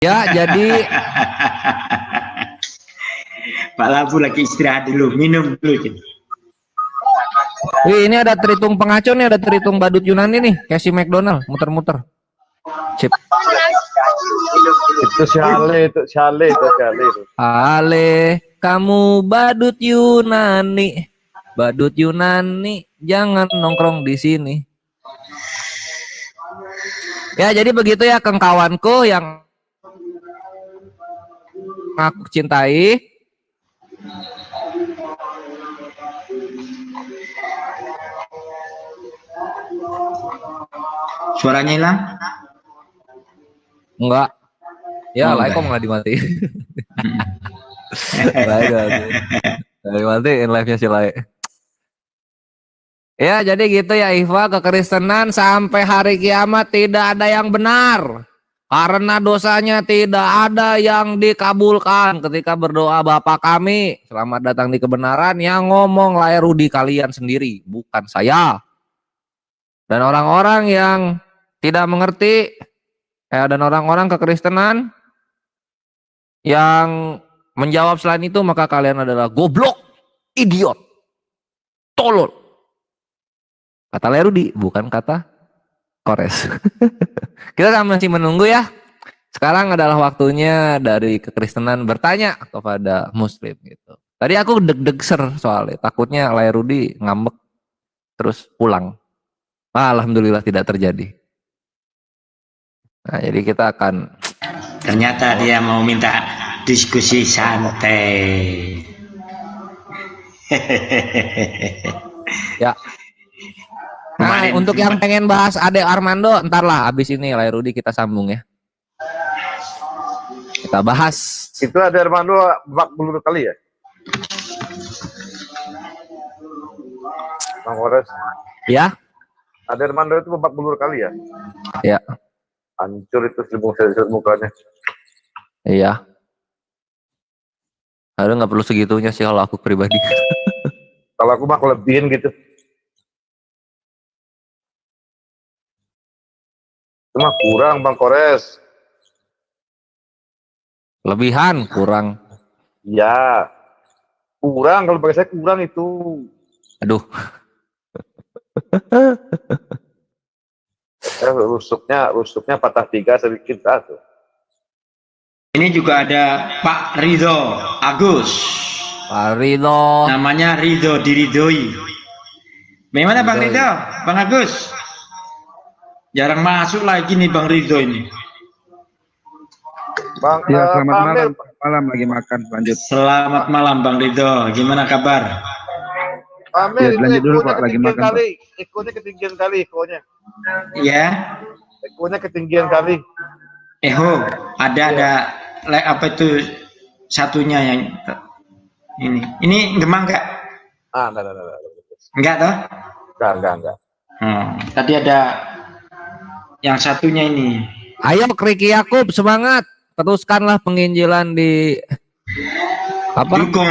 Ya, jadi Pak Labu lagi istirahat dulu, minum dulu. wih, ini ada teritung pengacau nih, ada teritung badut Yunani nih, kayak si McDonald, muter-muter. Cip. Itu Syale. Ale, kamu badut Yunani, badut Yunani, jangan nongkrong di sini. Ya, jadi begitu ya kawanku yang aku cintai. Suaranya hilang? Enggak. Ya, Oh, like kok nggak dimatiin. Dimatiin live-nya si Lai. Ya, jadi gitu ya Iva, kekristenan sampai hari kiamat tidak ada yang benar. Karena dosanya tidak ada yang dikabulkan ketika berdoa Bapa kami, selamat datang di kebenaran, yang ngomong Lai Rudi kalian sendiri, bukan saya. Dan orang-orang yang tidak mengerti, dan orang-orang kekristenan yang menjawab selain itu, maka kalian adalah goblok, idiot, tolol. Kata Lai Rudi, bukan kata Kores. Kita masih menunggu ya. Sekarang adalah waktunya dari kekristenan bertanya kepada Muslim gitu. Tadi aku deg-deg soalnya, takutnya Lai Rudi ngambek terus pulang. Alhamdulillah tidak terjadi. Nah, jadi kita akan. Ternyata dia mau minta diskusi santai. Ya. Nah, untuk yang pengen bahas Ade Armando, entarlah abis ini Lai Rudi kita sambung ya. Kita bahas. Itu Ade Armando 40 kali ya? Bang Kores. Ya. Ade Armando itu 40 kali ya? Ya. Hancur itu mukanya. Iya. Ada nggak perlu segitunya sih kalau aku pribadi. Kalau aku mah kelebihin gitu. Cuma kurang Bang Kores. Lebihan kurang. Ya. Kurang, kalau bagi saya kurang itu. Aduh. Rusuknya patah 3 sedikit tuh. Ini juga ada Pak Ridho Agus. Pak Ridho. Namanya Ridho diridhoi. Bagaimana Bang Ridho? Bang Agus? Jarang masuk lagi nih Bang Ridho ini. Bang, ya, selamat malam lagi makan, lanjut. Selamat malam Bang Ridho, gimana kabar? Amir, ya, lanjut dulu Pak, lagi makan kali. Ekonya ketinggian kali, ekonya. Iya. Ekonya ketinggian kali. Ada apa itu satunya yang ini gemang enggak? Enggak toh? Enggak. Tadi ada yang satunya ini. Ayo Kriki Yakub, semangat. Teruskanlah penginjilan di dukung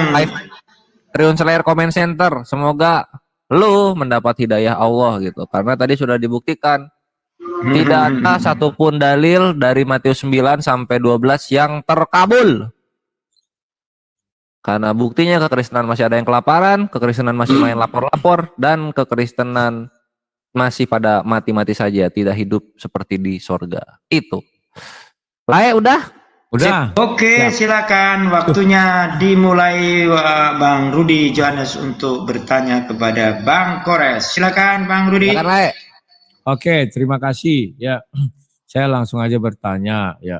Triun Slayer Comment Center. Semoga lu mendapat hidayah Allah gitu. Karena tadi sudah dibuktikan tidak ada satupun dalil dari Matius 9 sampai 12 yang terkabul. Karena buktinya kekristenan masih ada yang kelaparan, kekristenan masih main lapor-lapor, dan kekristenan masih pada mati-mati saja, tidak hidup seperti di sorga. Itu. Lai udah? Oke, silakan waktunya dimulai Bang Rudi Johannes untuk bertanya kepada Bang Kores. Silakan Bang Rudi. Silakan Lai. Oke, terima kasih. Ya, saya langsung aja bertanya. Ya,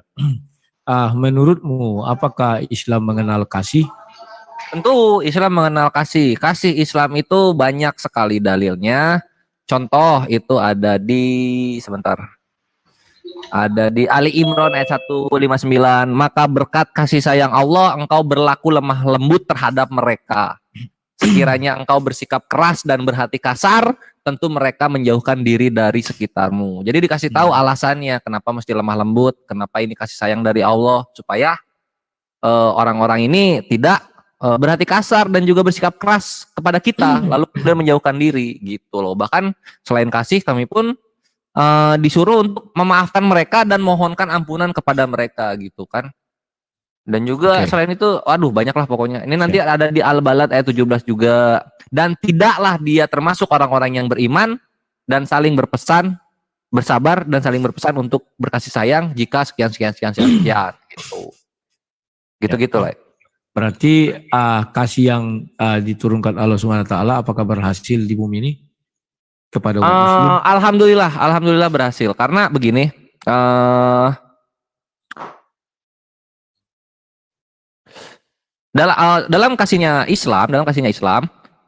menurutmu apakah Islam mengenal kasih? Tentu Islam mengenal kasih. Kasih Islam itu banyak sekali dalilnya. Contoh itu ada di Ada di Ali Imran ayat 159. Maka berkat kasih sayang Allah engkau berlaku lemah lembut terhadap mereka. Sekiranya engkau bersikap keras dan berhati kasar, tentu mereka menjauhkan diri dari sekitarmu. Jadi dikasih tahu alasannya kenapa mesti lemah lembut, kenapa ini kasih sayang dari Allah, supaya orang-orang ini tidak berhati kasar dan juga bersikap keras kepada kita, lalu kemudian menjauhkan diri gitu loh. Bahkan selain kasih, kami pun disuruh untuk memaafkan mereka dan mohonkan ampunan kepada mereka gitu kan. Dan juga Oke. selain itu, aduh banyaklah pokoknya. Ini nanti Siap. ada di Al-Balad ayat 17 juga. Dan tidaklah dia termasuk orang-orang yang beriman dan saling berpesan, bersabar dan saling berpesan untuk berkasih sayang jika sekian gitu. Gitu-gitu lah. Berarti kasih yang diturunkan Allah Subhanahu wa taala apakah berhasil di bumi ini kepada umat muslim? Alhamdulillah berhasil. Karena begini, dalam kasihnya Islam,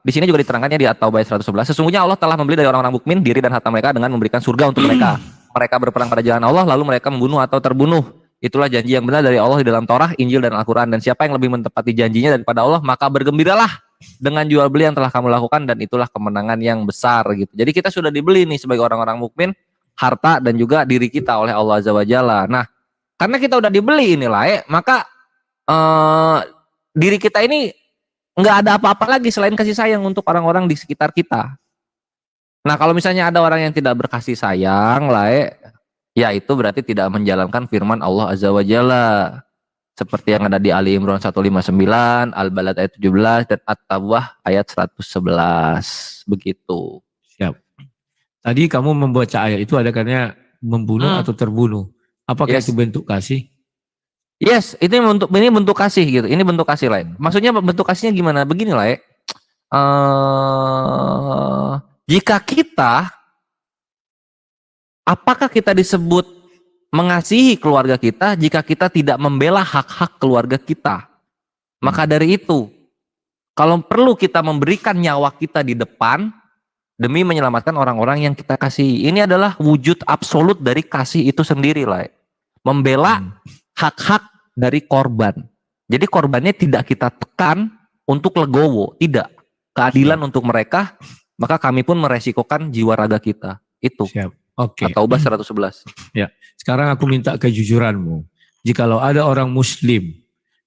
di sini juga diterangkannya di At-Taubah ayat 111, sesungguhnya Allah telah membeli dari orang-orang mukmin diri dan harta mereka dengan memberikan surga untuk mereka. Mereka berperang pada jalan Allah, lalu mereka membunuh atau terbunuh. Itulah janji yang benar dari Allah di dalam Torah, Injil, dan Al-Quran. Dan siapa yang lebih menepati janjinya daripada Allah, maka bergembiralah dengan jual beli yang telah kamu lakukan, dan itulah kemenangan yang besar gitu. Jadi kita sudah dibeli nih sebagai orang-orang mukmin, harta dan juga diri kita oleh Allah Azza wa Jalla. Nah, karena kita udah dibeli inilah, maka diri kita ini nggak ada apa-apa lagi selain kasih sayang untuk orang-orang di sekitar kita. Nah, kalau misalnya ada orang yang tidak berkasih sayang, ya itu berarti tidak menjalankan firman Allah Azza wa Jalla. Seperti yang ada di Ali Imran 159, Al-Balad ayat 17, dan At-Tawbah ayat 111. Begitu. Siap. Tadi kamu membaca ayat itu ada katanya membunuh atau terbunuh. Apakah itu bentuk kasih? Yes, ini bentuk kasih gitu. Ini bentuk kasih lain. Maksudnya bentuk kasihnya gimana? Begini lah ya. Jika apakah kita disebut mengasihi keluarga kita jika kita tidak membela hak-hak keluarga kita? Maka dari itu, kalau perlu kita memberikan nyawa kita di depan demi menyelamatkan orang-orang yang kita kasihi. Ini adalah wujud absolut dari kasih itu sendiri lah. Membela hak-hak dari korban. Jadi korbannya tidak kita tekan untuk legowo, tidak. Keadilan untuk mereka, maka kami pun meresikokan jiwa raga kita. Itu. Siap. Oke. At-Taubah 111. Ya. Sekarang aku minta kejujuranmu. Jikalau ada orang muslim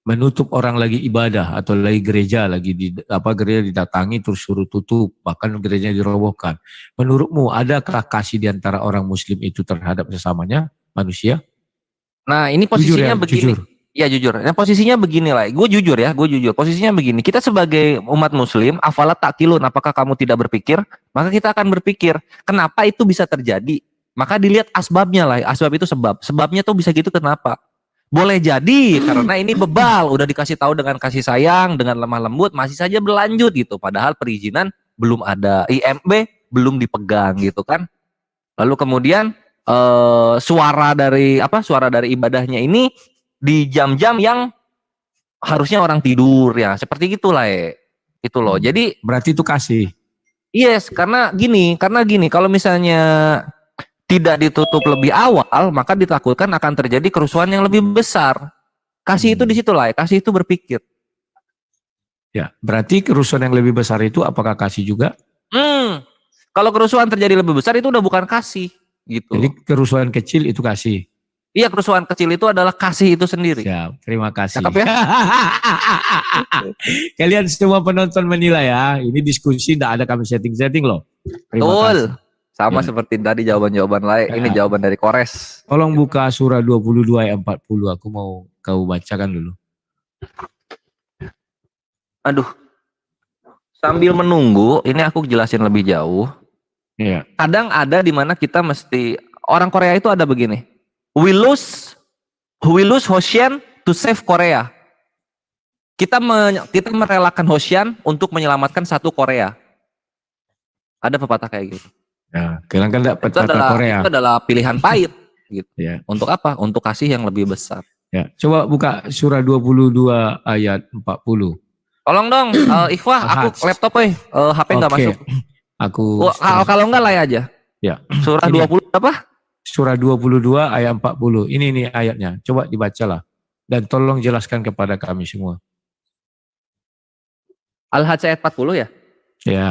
menutup orang lagi ibadah atau lagi gereja gereja didatangi terus suruh tutup, bahkan gerejanya dirobohkan. Menurutmu adakah kasih di antara orang muslim itu terhadap sesamanya manusia? Nah, ini posisinya begini. Jujur. Ya jujur. Nah, posisinya begini lah. Gue jujur. Posisinya begini. Kita sebagai umat muslim, afalat takilun, apakah kamu tidak berpikir? Maka kita akan berpikir, kenapa itu bisa terjadi? Maka dilihat asbabnya lah. Asbab itu sebab. Sebabnya tuh bisa gitu kenapa? Boleh jadi karena ini bebal, udah dikasih tahu dengan kasih sayang, dengan lemah lembut, masih saja berlanjut gitu. Padahal perizinan belum ada, IMB belum dipegang gitu kan. Lalu kemudian suara dari ibadahnya ini di jam-jam yang harusnya orang tidur ya, seperti gitulah itu loh. Jadi berarti itu kasih. Yes, karena gini, kalau misalnya tidak ditutup lebih awal, maka ditakutkan akan terjadi kerusuhan yang lebih besar. Kasih itu di situ lah, kasih itu berpikir. Ya, berarti kerusuhan yang lebih besar itu apakah kasih juga? Kalau kerusuhan terjadi lebih besar itu udah bukan kasih, gitu. Jadi kerusuhan kecil itu kasih. Iya, kerusuhan kecil itu adalah kasih itu sendiri. Siap, terima kasih. Cakep ya? Kalian semua penonton menilai ya, ini diskusi tidak ada kami setting-setting loh. Betul. Sama Ya. seperti tadi jawaban-jawaban lain. Ini jawaban dari Kores. Tolong buka surah 22 ayat 40. Aku mau kau bacakan dulu. Aduh. Sambil menunggu, ini aku jelasin lebih jauh. Iya. Kadang ada di mana kita mesti, orang Korea itu ada begini. We lose Hoshian to save Korea. Kita merelakan Hoshian untuk menyelamatkan satu Korea. Ada pepatah kayak gitu. Nah, kalian kan dapat kata Korea. Itu adalah pilihan pahit gitu. Ya. Untuk apa? Untuk kasih yang lebih besar. Ya, coba buka surah 22 ayat 40. Tolong dong, Ikhwah, aku laptop HP nggak masuk. Kalau nggak lay aja. Ya. Surah 20 apa? Surah 22 ayat 40. Ini ayatnya. Coba dibacalah. Dan tolong jelaskan kepada kami semua. Al-Hajj ayat 40 ya? Ya.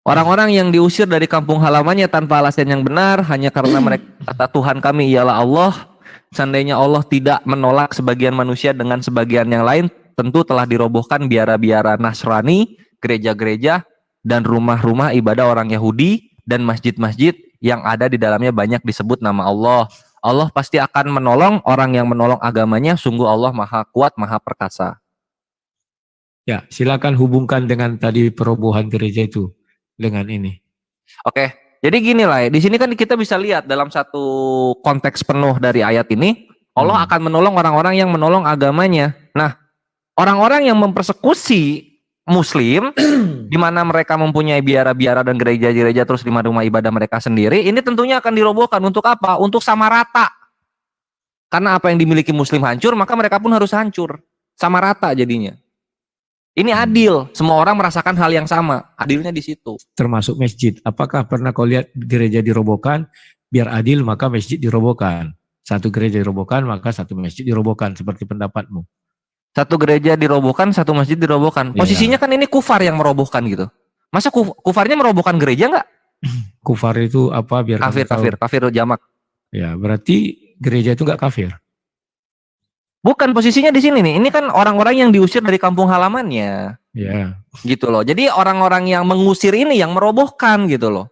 Orang-orang yang diusir dari kampung halamannya tanpa alasan yang benar hanya karena mereka kata Tuhan kami ialah Allah. Seandainya Allah tidak menolak sebagian manusia dengan sebagian yang lain, tentu telah dirobohkan biara-biara Nasrani, gereja-gereja, dan rumah-rumah ibadah orang Yahudi, dan masjid-masjid yang ada di dalamnya banyak disebut nama Allah. Allah pasti akan menolong orang yang menolong agamanya, sungguh Allah maha kuat, maha perkasa. Ya, silakan hubungkan dengan tadi perobohan gereja itu dengan ini. Oke, jadi gini lah, di sini kan kita bisa lihat dalam satu konteks penuh dari ayat ini, Allah akan menolong orang-orang yang menolong agamanya. Nah, orang-orang yang mempersekusi Muslim, di mana mereka mempunyai biara-biara dan gereja-gereja terus di rumah ibadah mereka sendiri, ini tentunya akan dirobohkan untuk apa? Untuk sama rata. Karena apa yang dimiliki Muslim hancur, maka mereka pun harus hancur. Sama rata jadinya. Ini adil, semua orang merasakan hal yang sama. Adilnya di situ. Termasuk masjid. Apakah pernah kau lihat gereja dirobohkan? Biar adil maka masjid dirobohkan. Satu gereja dirobohkan maka satu masjid dirobohkan. Seperti pendapatmu. Satu gereja dirobohkan, satu masjid dirobohkan. Posisinya kan ini kufar yang merobohkan gitu. Masa kufarnya merobohkan gereja nggak? Kufar itu apa? Biar Kafir jamak. Ya, berarti gereja itu nggak kafir. Bukan, posisinya di sini nih. Ini kan orang-orang yang diusir dari kampung halamannya. Ya. Gitu loh. Jadi orang-orang yang mengusir ini yang merobohkan gitu loh.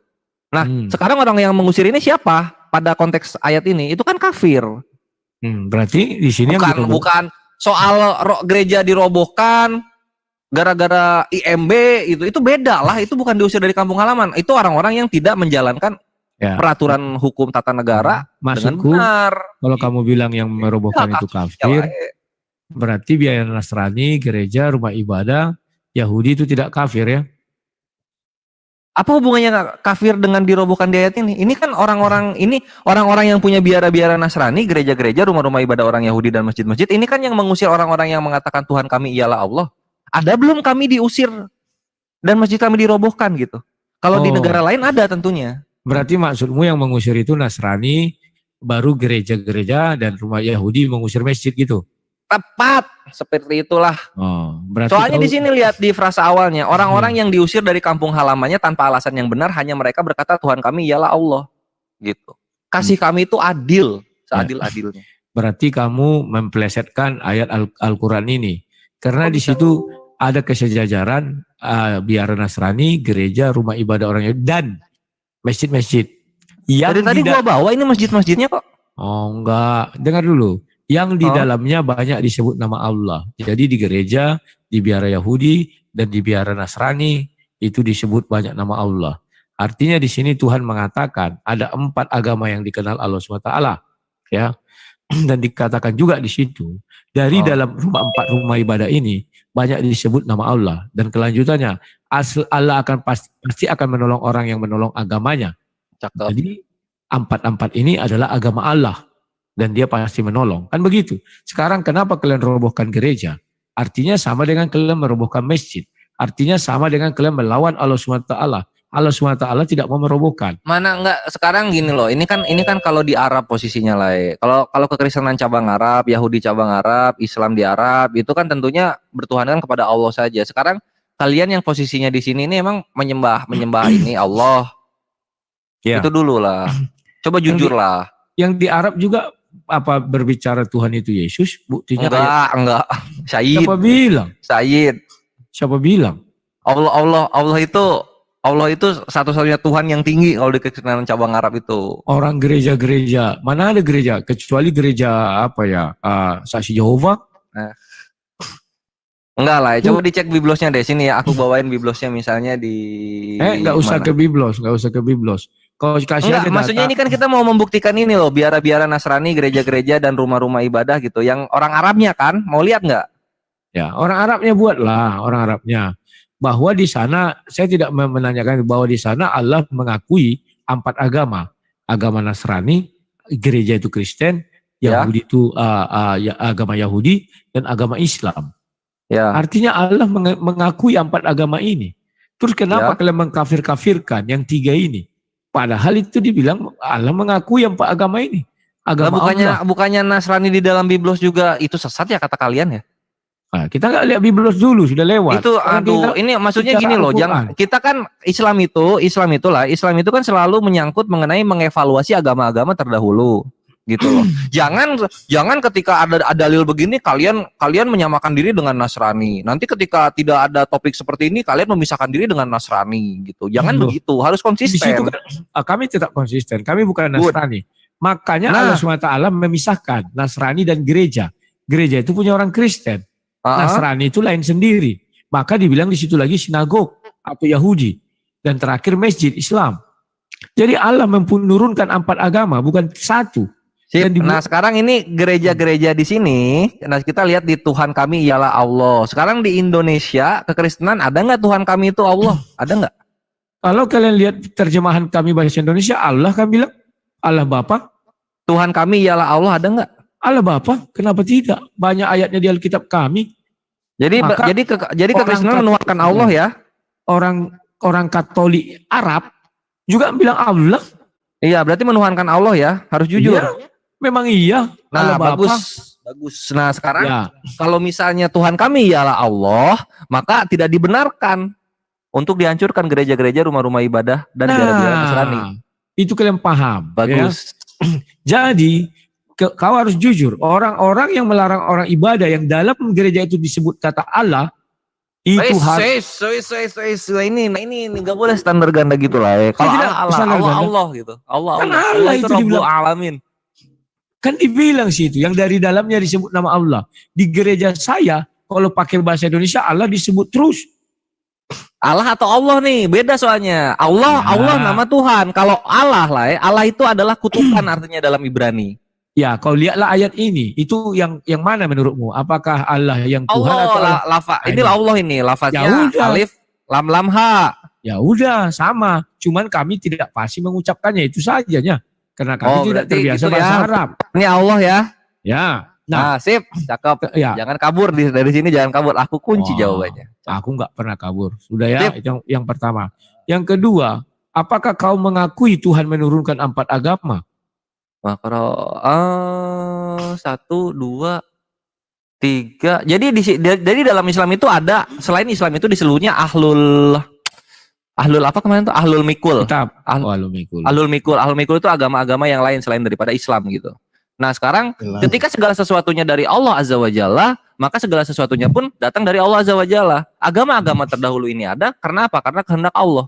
Nah, sekarang orang yang mengusir ini siapa? Pada konteks ayat ini itu kan kafir. Berarti di sini bukan soal gereja dirobohkan gara-gara IMB itu beda lah. Itu bukan diusir dari kampung halaman. Itu orang-orang yang tidak menjalankan peraturan hukum tata negara dengan benar. Kalau kamu bilang yang merobohkan itu kafir, berarti biaya Nasrani, gereja, rumah ibadah, Yahudi itu tidak kafir ya? Apa hubungannya kafir dengan dirobohkan di ayat ini? Ini kan orang-orang yang punya biara-biara Nasrani, gereja-gereja, rumah-rumah ibadah orang Yahudi dan masjid-masjid. Ini kan yang mengusir orang-orang yang mengatakan Tuhan kami ialah Allah. Ada belum kami diusir dan masjid kami dirobohkan gitu? Kalau di negara lain ada tentunya. Berarti maksudmu yang mengusir itu Nasrani, baru gereja-gereja dan rumah Yahudi mengusir masjid gitu? Tepat, seperti itulah. Soalnya di sini lihat di frasa awalnya, orang-orang yang diusir dari kampung halamannya tanpa alasan yang benar, hanya mereka berkata Tuhan kami ialah Allah. Gitu. Kasih kami itu adil, seadil-adilnya. Berarti kamu memplesetkan ayat Al-Quran ini. Karena di situ ada kesejajaran biara Nasrani, gereja, rumah ibadah orang Yahudi, dan masjid-masjid. Dari tadi gua bawa ini masjid-masjidnya kok. Oh enggak, dengar dulu. Yang di dalamnya banyak disebut nama Allah. Jadi di gereja, di biara Yahudi, dan di biara Nasrani, itu disebut banyak nama Allah. Artinya di sini Tuhan mengatakan ada 4 agama yang dikenal Allah SWT. Ya. Dan dikatakan juga di situ, dari dalam 4 rumah ibadah ini, banyak disebut nama Allah. Dan kelanjutannya, Allah akan pasti akan menolong orang yang menolong agamanya. Cakep. Jadi 4 ini adalah agama Allah. Dan dia pasti menolong. Kan begitu. Sekarang kenapa kalian robohkan gereja? Artinya sama dengan kalian merobohkan masjid. Artinya sama dengan kalian melawan Allah SWT. Allah SWT tidak mau merobohkan. Mana enggak, sekarang gini loh. Ini kan kalau di Arab posisinya lah. Kalau kekristenan cabang Arab, Yahudi cabang Arab, Islam di Arab, itu kan tentunya bertuhankan kepada Allah saja. Sekarang kalian yang posisinya di sini ini emang menyembah ini Allah. Ya. Itu dulu lah. Coba jujur lah. Yang di Arab juga apa berbicara Tuhan itu Yesus? Buktinya enggak. Sayyid. Siapa bilang? Sayyid. Siapa bilang? Allah itu satu-satunya Tuhan yang tinggi kalau di kekristenan cabang Arab itu. Orang gereja-gereja, mana ada gereja kecuali gereja apa ya? Saksi Yehova? Enggak lah, coba dicek biblosnya deh sini ya. Aku bawain biblosnya misalnya di enggak usah ke biblos. Kalau kasih enggak, maksudnya ini kan kita mau membuktikan ini loh, biara-biara Nasrani, gereja-gereja dan rumah-rumah ibadah gitu. Yang orang Arabnya kan, mau lihat nggak? Ya, orang Arabnya buatlah, orang Arabnya. Bahwa di sana, saya tidak menanyakan bahwa di sana Allah mengakui 4 agama. Agama Nasrani, gereja itu Kristen, Yahudi itu agama Yahudi, dan agama Islam. Ya. Artinya Allah mengakui 4 agama ini. Terus kenapa kalian mengkafir-kafirkan yang 3 ini? Padahal itu dibilang Allah mengakui 4 agama ini. Agama Allah. Bukannya Nasrani di dalam biblos juga itu sesat ya kata kalian ya? Nah, kita nggak lihat biblos dulu, sudah lewat. Itu ini maksudnya gini loh, kita kan Islam itu kan selalu menyangkut mengenai mengevaluasi agama-agama terdahulu. gitu loh. Jangan ketika ada dalil begini kalian menyamakan diri dengan Nasrani. Nanti ketika tidak ada topik seperti ini kalian memisahkan diri dengan Nasrani gitu. Jangan Loh, begitu, harus di situ konsisten. kan kami tetap konsisten. Kami bukan Good. Nasrani. Makanya Nah. Allah SWT memisahkan Nasrani dan gereja. Gereja itu punya orang Kristen. Nasrani itu lain sendiri. Maka dibilang di situ lagi sinagog atau Yahudi. Dan terakhir masjid Islam. Jadi Allah menurunkan 4 agama, bukan satu. Sip. Dan Nah sekarang ini gereja-gereja di sini, nah kita lihat di Tuhan kami ialah Allah. Sekarang di Indonesia kekristenan ada nggak Tuhan kami itu Allah? Ada nggak? Kalau kalian lihat terjemahan kami bahasa Indonesia, Allah kan bilang, Allah Bapa, Tuhan kami ialah Allah ada nggak? Allah Bapa, kenapa tidak? Banyak ayatnya di Alkitab kami. Jadi Maka jadi orang kekristenan menuhankan Allah ya? Orang Katolik Arab juga bilang Allah. Iya, berarti menuhankan Allah ya, harus jujur. Iya, memang iya. Nah, Allah Bapa. bagus. Nah, sekarang Ya, kalau misalnya Tuhan kami ialah Allah, maka tidak dibenarkan untuk dihancurkan gereja-gereja, rumah-rumah ibadah dan biara-biara Nasrani. itu kalian paham. Ya. Bagus. Jadi kau harus jujur. Orang-orang yang melarang orang ibadah yang dalam gereja itu disebut kata Allah, itu harus Ini nggak boleh standar ganda gitu lah ya. Kalau Tidak, standar ganda. Allah gitu. Allah Kan Allah. Allah Allah itu itu Rabbul dibilang. Alamin. kan dibilang sih itu, yang dari dalamnya disebut nama Allah. Di gereja saya, kalau pakai bahasa Indonesia Allah disebut terus. Allah atau Allah nih beda soalnya. Allah Ya. Allah nama Tuhan. Kalau Allah lah ya, Allah itu adalah kutukan artinya dalam Ibrani. Ya, kau lihatlah ayat ini. Itu yang mana menurutmu? Apakah Allah yang Tuhan atau Allah? Ini Allah ini lafaznya Ya udah. alif lam ha. Ya udah, sama. Cuman kami tidak pasti mengucapkannya, itu sajanya. Karena kami tidak Berarti terbiasa gitu bahasa ya. Arab. Ini Allah ya. Ya. Nah, sip, cakep. Ya, Jangan kabur dari sini, jangan kabur. Aku kunci Oh. jawabannya. aku nggak pernah kabur. Sudah ya, Sip. itu yang pertama. Yang kedua, apakah kau mengakui Tuhan menurunkan 4 agama? Makro 1, 2, 3. Jadi dalam Islam itu ada, selain Islam itu di seluruhnya ahlul apa kemarin tuh? Ahlul mikul. Tetap. Ahl- Walumikul. Ahlul mikul itu agama-agama yang lain selain daripada Islam gitu. Nah sekarang ketika segala sesuatunya dari Allah Azza wa Jalla, maka segala sesuatunya pun datang dari Allah Azza wa Jalla. Agama-agama terdahulu ini ada karena apa? Karena kehendak Allah.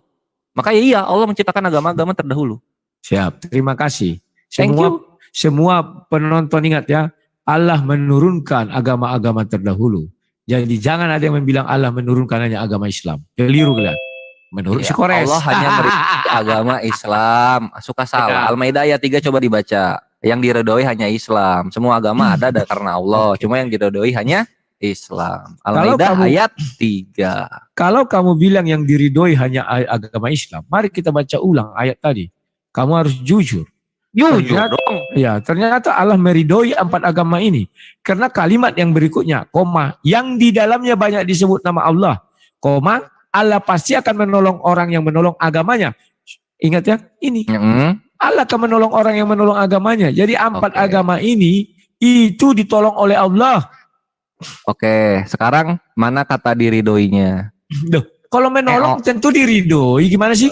Maka ya iya, Allah menciptakan agama-agama terdahulu. Siap. Terima kasih. Thank you. Semua penonton ingat ya, Allah menurunkan agama-agama terdahulu. Jadi jangan ada yang bilang Allah menurunkan hanya agama Islam. Keliru kalian. Menurut Ya, Sikores. Allah hanya merevisi agama Islam. Suka salah. Ya. Al-Maidah ayat 3 coba dibaca. Yang diredoi hanya Islam. Semua agama ada karena Allah. Cuma yang diredoi hanya Islam. Al-Maidah kamu- ayat 3. Kalau kamu bilang yang diridhoi hanya agama Islam, mari kita baca ulang ayat tadi. Kamu harus jujur. Jujur Ternyata- dong. Ya, ternyata Allah meridhoi 4 agama ini. Karena kalimat yang berikutnya, koma, yang di dalamnya banyak disebut nama Allah, koma, Allah pasti akan menolong orang yang menolong agamanya. Ingat ya, ini. Allah akan menolong orang yang menolong agamanya. Jadi 4 Oke. agama ini itu ditolong oleh Allah. Oke, sekarang mana kata diridoinya? Duh, kalau menolong tentu diridhoi. Gimana sih?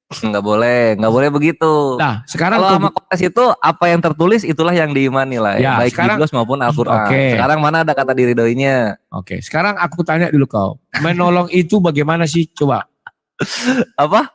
Nggak boleh begitu. Nah, sekarang Kalau kau- sama Qores itu apa yang tertulis itulah yang diimani lah. Ya, Baik sekarang- Biblos maupun Al-Quran. Oke. Sekarang mana ada kata diridoinya? Oke, sekarang aku tanya dulu kau. Menolong itu bagaimana sih? Coba. Apa?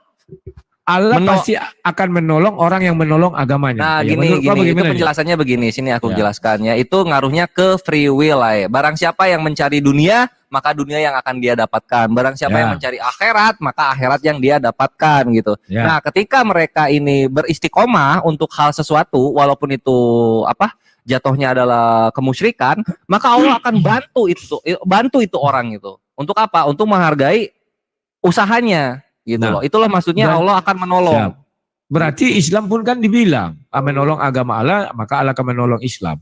Allah Meno- pasti akan menolong orang yang menolong agamanya. Nah Ya, gini menurut kau itu bagaimana nih? penjelasannya begini. Sini aku Ya. jelaskannya. Itu ngaruhnya ke free will lah ya. Barang siapa yang mencari dunia, maka dunia yang akan dia dapatkan. Barang siapa Ya. yang mencari akhirat, maka akhirat yang dia dapatkan gitu. Ya. Nah ketika mereka ini beristiqomah untuk hal sesuatu, walaupun itu apa jatuhnya adalah kemusyrikan, maka Allah akan bantu itu orang itu. Untuk apa? Untuk menghargai usahanya gitu Nah, loh. Itulah maksudnya dan- Allah akan menolong. Siap. Berarti Islam pun kan dibilang menolong agama Allah, maka Allah akan menolong Islam.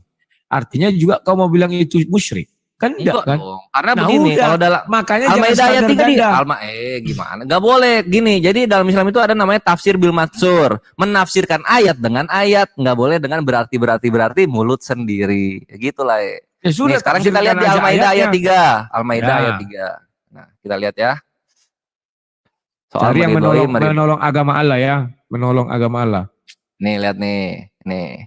Artinya juga kau mau bilang itu musyrik? Kan Enggak tidak kan? dong. Karena Nah, begini, udah. kalau dalam Makanya jangan Al-Maidah ayat standar 3 ganda. gimana? Gak boleh gini. Jadi dalam Islam itu ada namanya tafsir bil matsur, menafsirkan ayat dengan ayat, nggak boleh dengan berarti mulut sendiri. Gitulah. Ya sudah, Nih, sekarang kita lihat di tafsirkan aja Al-Maidah ayat ayatnya. 3. Al-Maidah Ya. ayat 3. Nah, kita lihat ya. Soal Cari yang meridhoi, menolong agama Allah ya, menolong agama Allah. Nih, lihat nih. Nih.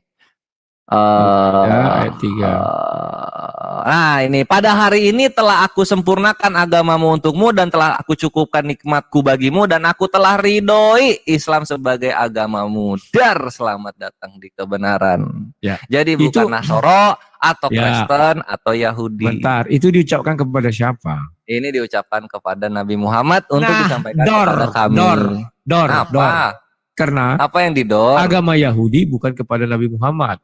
Ayat 3. Nah ini, pada hari ini telah aku sempurnakan agamamu untukmu dan telah aku cukupkan nikmatku bagimu dan aku telah ridhoi Islam sebagai agamamu. Dar, selamat datang di kebenaran. Ya. Jadi Itu- bukan Nasoro atau Ya. Kristen atau Yahudi. Bentar, itu diucapkan kepada siapa? Ini diucapkan kepada Nabi Muhammad untuk disampaikan dor, kepada kami. dor. Apa? Karena Apa yang didor? agama Yahudi bukan kepada Nabi Muhammad.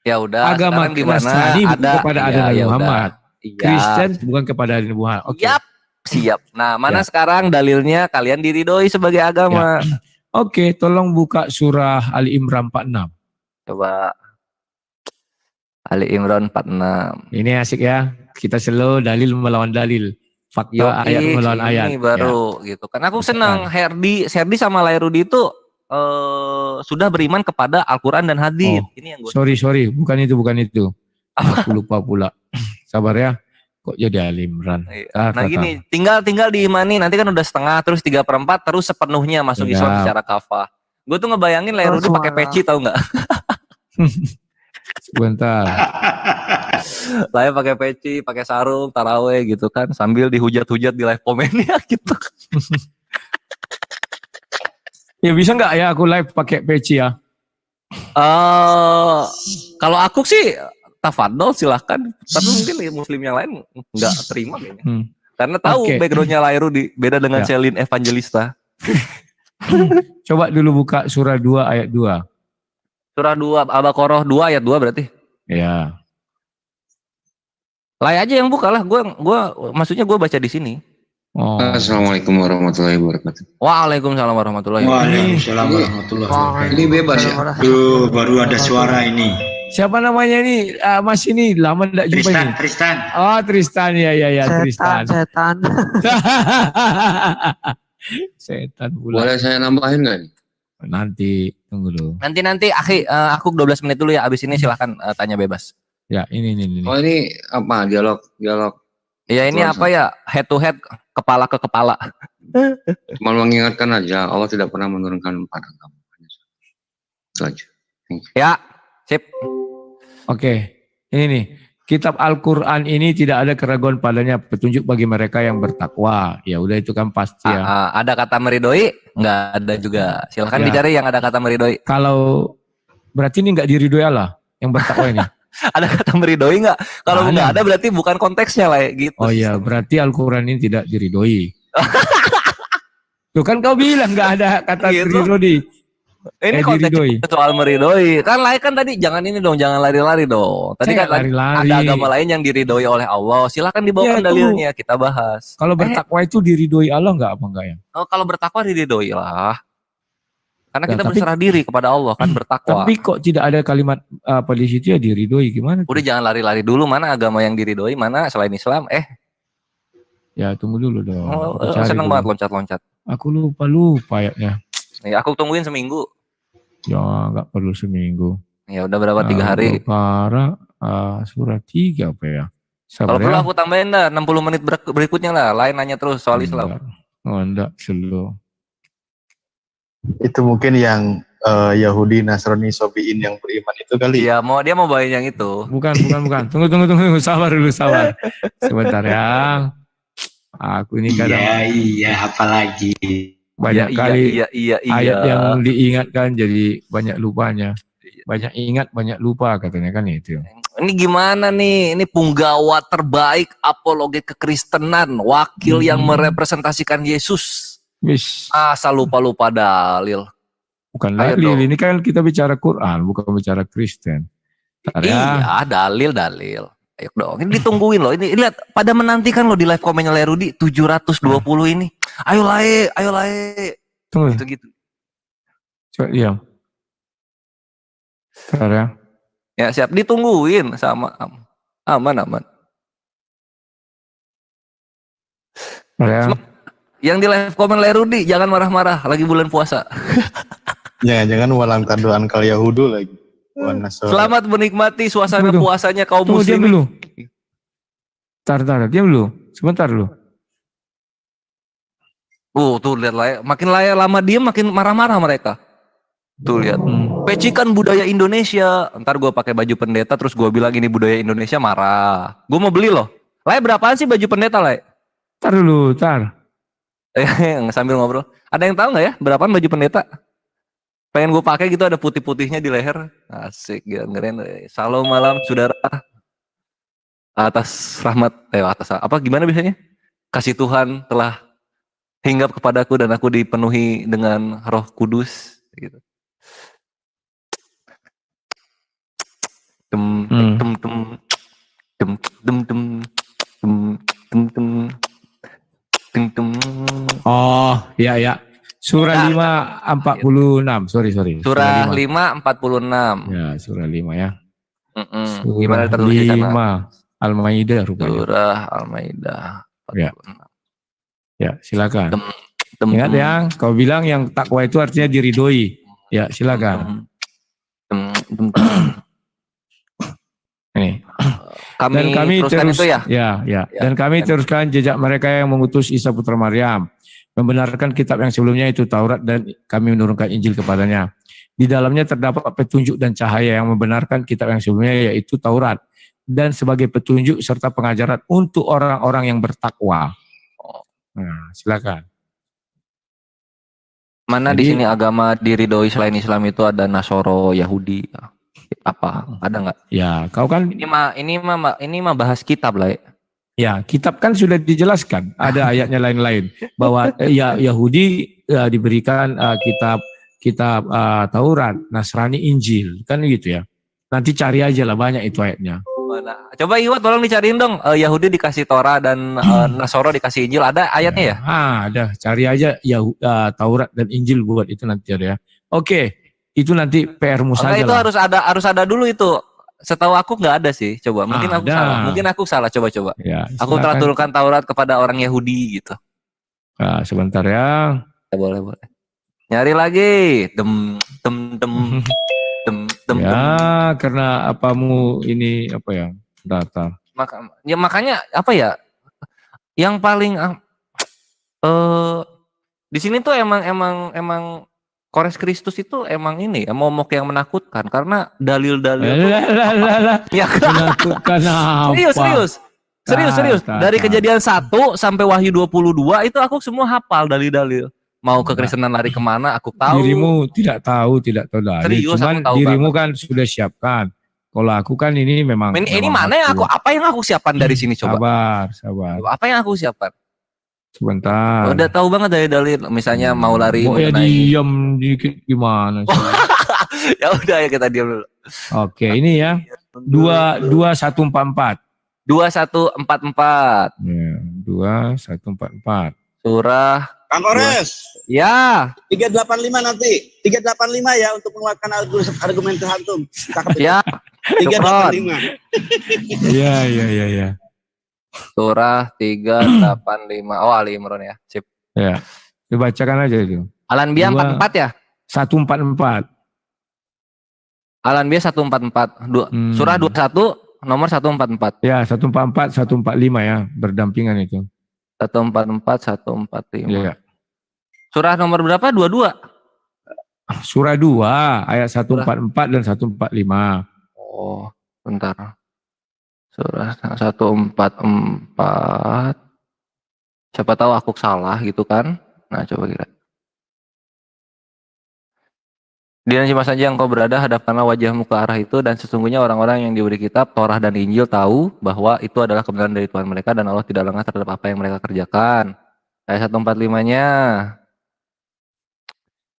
Ya udah, Agama sekarang di mana Nasrani bukan ada kepada iya, ada Nabi ya udah. Muhammad. Iya. Kristen bukan kepada Nabi Muhammad. Oke. Yap, siap. Nah, mana Ya. sekarang dalilnya kalian diridhoi sebagai agama? Oke, tolong buka surah Ali Imran 46. Coba Ali Imran 46. Ini asik ya. Kita selalu dalil melawan dalil. Fakta ayat melawan ayat. Ini baru gitu kan. Aku senang Herdi sama Lairudi itu sudah beriman kepada Al-Quran dan hadis. Oh, Ini yang gue sorry, bukan itu. Aku lupa pula. Sabar ya. Kok jadi Ali Imran? Nah gini, tinggal diimani, nanti kan udah setengah, terus 3/4, terus sepenuhnya masuk Ya. Islam secara kafah. Gue tuh ngebayangin Lairudi pakai peci, tau nggak? Sebentar. Lah pakai peci, pakai sarung, taraweh gitu kan, sambil dihujat-hujat di live komennya gitu. Ya bisa nggak ya aku live pakai peci ya? Kalau aku sih tafadhol silahkan, tapi mungkin muslim yang lain nggak terima kayaknya. Karena tahu Oke. backgroundnya Lairudi beda dengan Ya. Celine Evangelista. Coba dulu buka surah 2 ayat 2. Surah 2 Al-Baqarah 2 ayat 2 berarti. Ya. Lay aja yang buka lah, maksudnya gue baca di sini. Oh. Assalamualaikum warahmatullahi wabarakatuh. Waalaikumsalam warahmatullahi wabarakatuh. Waalaikumsalam warahmatullahi wabarakatuh. Ini bebas ya? Duh, baru ada suara ini. Siapa namanya ini? Mas ini lama tidak jumpa ini. Tristan. Oh, Tristan ya Tristan. Setan. Setan pula. Boleh saya nambahin nggak nih? Nanti tunggu dulu. Nanti akhi, aku 12 menit dulu ya, abis ini silahkan tanya bebas. Ya, ini. Oh ini apa? Dialog. Ya ini apa ya, head to head, kepala ke kepala. Cuma mengingatkan aja, Allah tidak pernah menurunkan 4 agama. Itu aja. Ya, sip. Oke. Ini nih. Kitab Al-Quran ini tidak ada keraguan padanya, petunjuk bagi mereka yang bertakwa. Ya udah itu kan pasti ya. Ada kata meridoi? Nggak ada juga. Silahkan Ya. dicari yang ada kata meridoi. Kalau berarti ini nggak diridhoi Allah yang bertakwa ini. Ada kata meridoi nggak? Kalau Ada. nggak ada berarti bukan konteksnya lah gitu. Oh iya, berarti Al-Quran ini tidak diridhoi. Tuh kan kau bilang nggak ada kata Gitu. diridhoi. Ini diridhoi. konteksnya soal meridoi. Kan lain kan tadi jangan ini dong, jangan lari-lari dong. Tadi Saya kan lari-lari. ada agama lain yang diridhoi oleh Allah. Silakan dibawakan Ya, dalilnya, kita bahas. Kalau bertakwa itu diridhoi Allah nggak apa enggak ya? Kalau bertakwa diridhoi lah. Karena Ya, kita tapi- berserah diri kepada Allah kan bertakwa. Tapi kok tidak ada kalimat apa di situ ya diridhoi gimana? tuh? Udah jangan lari-lari dulu, mana agama yang diridhoi, mana selain Islam. Ya tunggu dulu dong. Aku cari Seneng dulu. banget loncat-loncat. Aku lupa ayatnya. Ya, aku tungguin seminggu. Ya nggak perlu seminggu. Ya udah berapa 3 hari. Para surah 3 apa ya? Kalau Sabar perlu ya. aku tambahin dah 60 menit berikutnya lah. Lain nanya terus soal Islam. Enggak, slow. Itu mungkin yang Yahudi, Nasrani, Sobiin yang beriman itu kali. Iya, dia mau bawain yang itu. Bukan. Tunggu. Sabar dulu, sabar. Sebentar ya. Aku ini kadang Iya, apalagi. banyak kali Iya. ayat yang diingatkan jadi banyak lupanya. Banyak ingat, banyak lupa katanya kan itu. Ini gimana nih? Ini punggawa terbaik apologet kekristenan, wakil yang merepresentasikan Yesus. Wis, Asal lupa-lupa dalil. bukan Ayo dalil. dong. Ini kan kita bicara Quran, bukan bicara Kristen. Ntar ya. Iya, dalil. Ayo dong, ini ditungguin loh. Ini lihat, pada menantikan loh di live komennya Lerudi 720 ini. Ayo lae. Tunggu, Gitu. coba diam. Ntar ya. Ya siap, ditungguin sama aman. Ntar ya. Yang di live komen Lerudi jangan marah-marah, lagi bulan puasa. Jangan-jangan walang taduan kal Yahudu lagi. Wan Nasrani. Selamat menikmati suasana Tunggu. puasanya kaum Tunggu, diam muslim. dulu. Ntar, diam dulu. Sebentar dulu. Tuh lihat lah, makin lama diem makin marah-marah mereka. Tuh lihat. Pecikan budaya Indonesia. Ntar gue pakai baju pendeta terus gue bilang ini budaya Indonesia, marah. Gue mau beli loh. Lai, berapaan sih baju pendeta, Lai? Tar dulu, tar. Sambil ngobrol. Ada yang tahu nggak ya berapaan baju pendeta? Pengen gue pakai gitu, ada putih-putihnya di leher. Asik, keren. Salam malam saudara. Atas rahmat, atas apa gimana biasanya? Kasih Tuhan telah hinggap kepadaku dan aku dipenuhi dengan Roh Kudus gitu. Oh, ya. Surah 5:46. Sorry. Surah 5:46. Ya, surah 5 ya. Surah Gimana tertulis di sana? 5 Al-Maidah rupanya. Surah Al-Maidah. Ya, silakan. Ingat ya, kau bilang yang takwa itu artinya diridhoi. Ya, silakan. Nih. Kami teruskan itu ya? Ya. Dan kami teruskan jejak mereka yang mengutus Isa putra Maryam, membenarkan kitab yang sebelumnya itu Taurat, dan kami menurunkan Injil kepadanya. Di dalamnya terdapat petunjuk dan cahaya yang membenarkan kitab yang sebelumnya, yaitu Taurat, dan sebagai petunjuk serta pengajaran untuk orang-orang yang bertakwa. Nah, silakan. Mana Jadi, di sini agama diridhoi selain Islam itu ada Nasoro, Yahudi, apa? Ada nggak? Ya, kau kan Ini mah bahas kitab lah. ya, kitab kan sudah dijelaskan. Ada ayatnya lain-lain bahwa Yahudi diberikan kitab Taurat, Nasrani Injil, kan gitu ya. Nanti cari aja lah, banyak itu ayatnya. Mana? Coba Iwat tolong dicariin dong. Yahudi dikasih Torah dan Nasoro dikasih Injil. Ada ayatnya ya? Ada. Cari aja Taurat dan Injil buat itu nanti ada ya. Oke, itu nanti PR-mu saja itu lah. harus ada dulu itu. Setahu aku nggak ada sih. Coba, mungkin aku salah. Mungkin aku salah. Coba. Ya, aku telah turunkan Taurat kepada orang Yahudi gitu. Nah, sebentar ya. Boleh. Nyari lagi. Ya, karena apamu ini apa ya? Data. Makanya apa ya? Yang paling di sini tuh emang Kores Kristus itu emang ini ya, momok yang menakutkan karena dalil-dalil ya menakutkan apa? Serius. Dari Kejadian 1 sampai Wahyu 22 itu aku semua hafal dalil-dalil. Mau kekristenan lari kemana aku tahu. Dirimu tidak tahu dalil. Serius, cuman dirimu kan sudah siapkan. Kalau aku kan ini memang ini mana yang apa yang aku siapkan dari sini coba. Sabar. Apa yang aku siapkan? Sebentar. Udah tahu banget dari dalil, misalnya mau lari ya diam dikit gimana sih? Ya udah ya kita diam dulu. Oke, ini ya. 2144. 2144. Ya, 2144. Surah Kang Kores. Ya. 385 nanti. 385 ya untuk mengeluarkan argumen terhantum. Ya. 385. Iya. Surah 385. Oh, Ali Imran ya. Sip. Ya. Dibacakan aja itu. Al-Anbiya 44 ya? 144. Al-Anbiya 144. Surah 21 nomor 144. Ya, 144, 145 ya, berdampingan itu. 144, 145. Iya. Surah nomor berapa? 22. Surah 2 ayat 144 dan 145. Oh, bentar. Surah 144. Siapa tahu aku salah gitu kan. Nah, coba kira. Di mana saja engkau berada, hadapkanlah wajahmu ke arah itu, dan sesungguhnya orang-orang yang diberi kitab, Torah dan Injil tahu bahwa itu adalah kebenaran dari Tuhan mereka, dan Allah tidak lengah terhadap apa yang mereka kerjakan. Ayat 145-nya.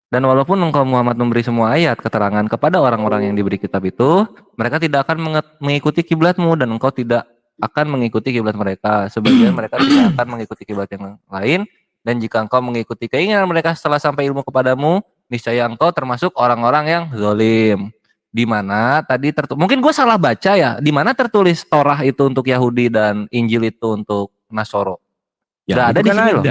Dan walaupun engkau Muhammad memberi semua ayat keterangan kepada orang-orang yang diberi kitab itu, mereka tidak akan mengikuti kiblatmu, dan engkau tidak akan mengikuti kiblat mereka. Sebagian mereka tidak akan mengikuti kiblat yang lain, dan jika engkau mengikuti keinginan mereka setelah sampai ilmu kepadamu, niscaya engkau termasuk orang-orang yang zalim. Di mana tadi mungkin gue salah baca ya. Di mana tertulis Torah itu untuk Yahudi dan Injil itu untuk Nasoro? Ya, ada di sini loh.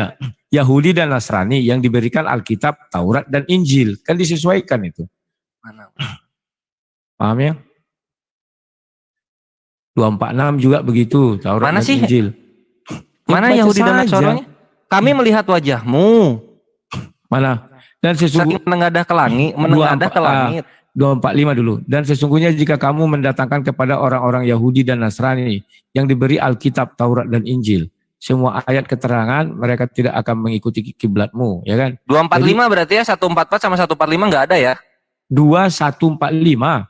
Yahudi dan Nasrani yang diberikan Alkitab, Taurat dan Injil, kan disesuaikan itu. Mana? Paham ya? 246 juga begitu, Taurat mana dan sih? Injil. Mana Yahudi dan Nasoronya? Kami melihat wajahmu. Mana? Dan sesungguhnya Saking menengadah ke langit, menengadah ke langit. 245 dulu. Dan sesungguhnya jika kamu mendatangkan kepada orang-orang Yahudi dan Nasrani yang diberi Alkitab, Taurat dan Injil, semua ayat keterangan mereka tidak akan mengikuti kiblatmu, ya kan? 245 berarti ya 144 sama 145 nggak ada ya? 2145,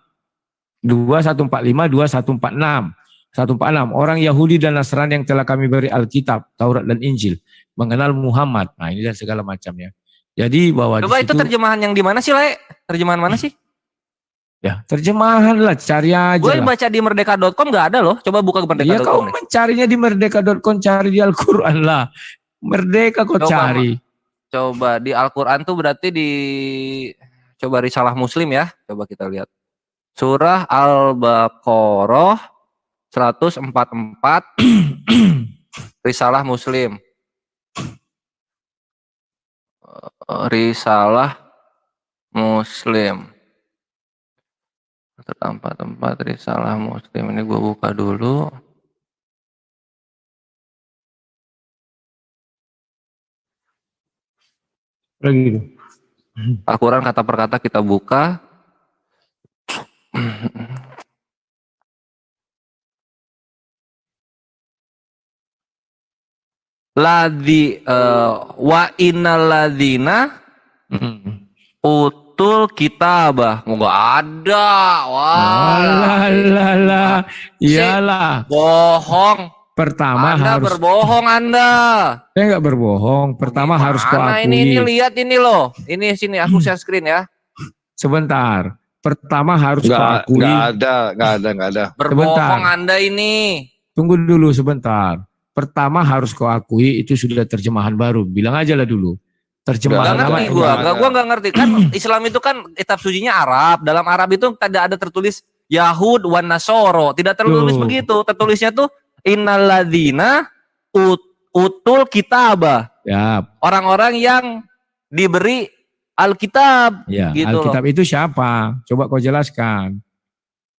2146, 146. Orang Yahudi dan Nasrani yang telah kami beri Alkitab, Taurat dan Injil mengenal Muhammad. Nah, ini dan segala macamnya. Jadi bahwa Coba itu terjemahan yang di mana sih, Le? Terjemahan mana sih? ya terjemahan lah, cari aja Gue lah. baca di merdeka.com nggak ada loh. Coba buka ke Ya kau merdeka.com deh. mencarinya di merdeka.com, cari di Al-Quran lah. Merdeka kau Coba, cari. Coba di Al-Quran tuh berarti coba Risalah Muslim ya. Coba kita lihat. Surah Al-Baqarah 144 Risalah Muslim. Risalah Muslim 144 Risalah Muslim. Ini gue buka dulu. Begitu. Al-Quran kata per kata kita buka. Wa innal ladzina utul kitabah. Nggak ada. Wah. Alah, iyalah. Bohong. Pertama Anda harus berbohong Anda. saya nggak berbohong. Pertama harus kau Mana akui. ini lihat ini loh. Ini sini aku share screen ya. Sebentar. Pertama harus kau akui. Nggak ada. Berbohong Sebentar. Anda ini. Tunggu dulu sebentar. Pertama harus kau akui itu sudah terjemahan baru. Bilang aja lah dulu. Terjemahan Gak ngerti lama. gua. Nggak ada. Gua nggak ngerti kan. Islam itu kan kitab sucinya Arab. Dalam Arab itu tidak ada tertulis Yahud wan Nasoro. Tidak tertulis Loh. begitu. Tertulisnya tuh innalladzina utul kitabah. Ya, Orang-orang yang diberi Alkitab. ya. Gitu Alkitab itu siapa? Coba kau jelaskan.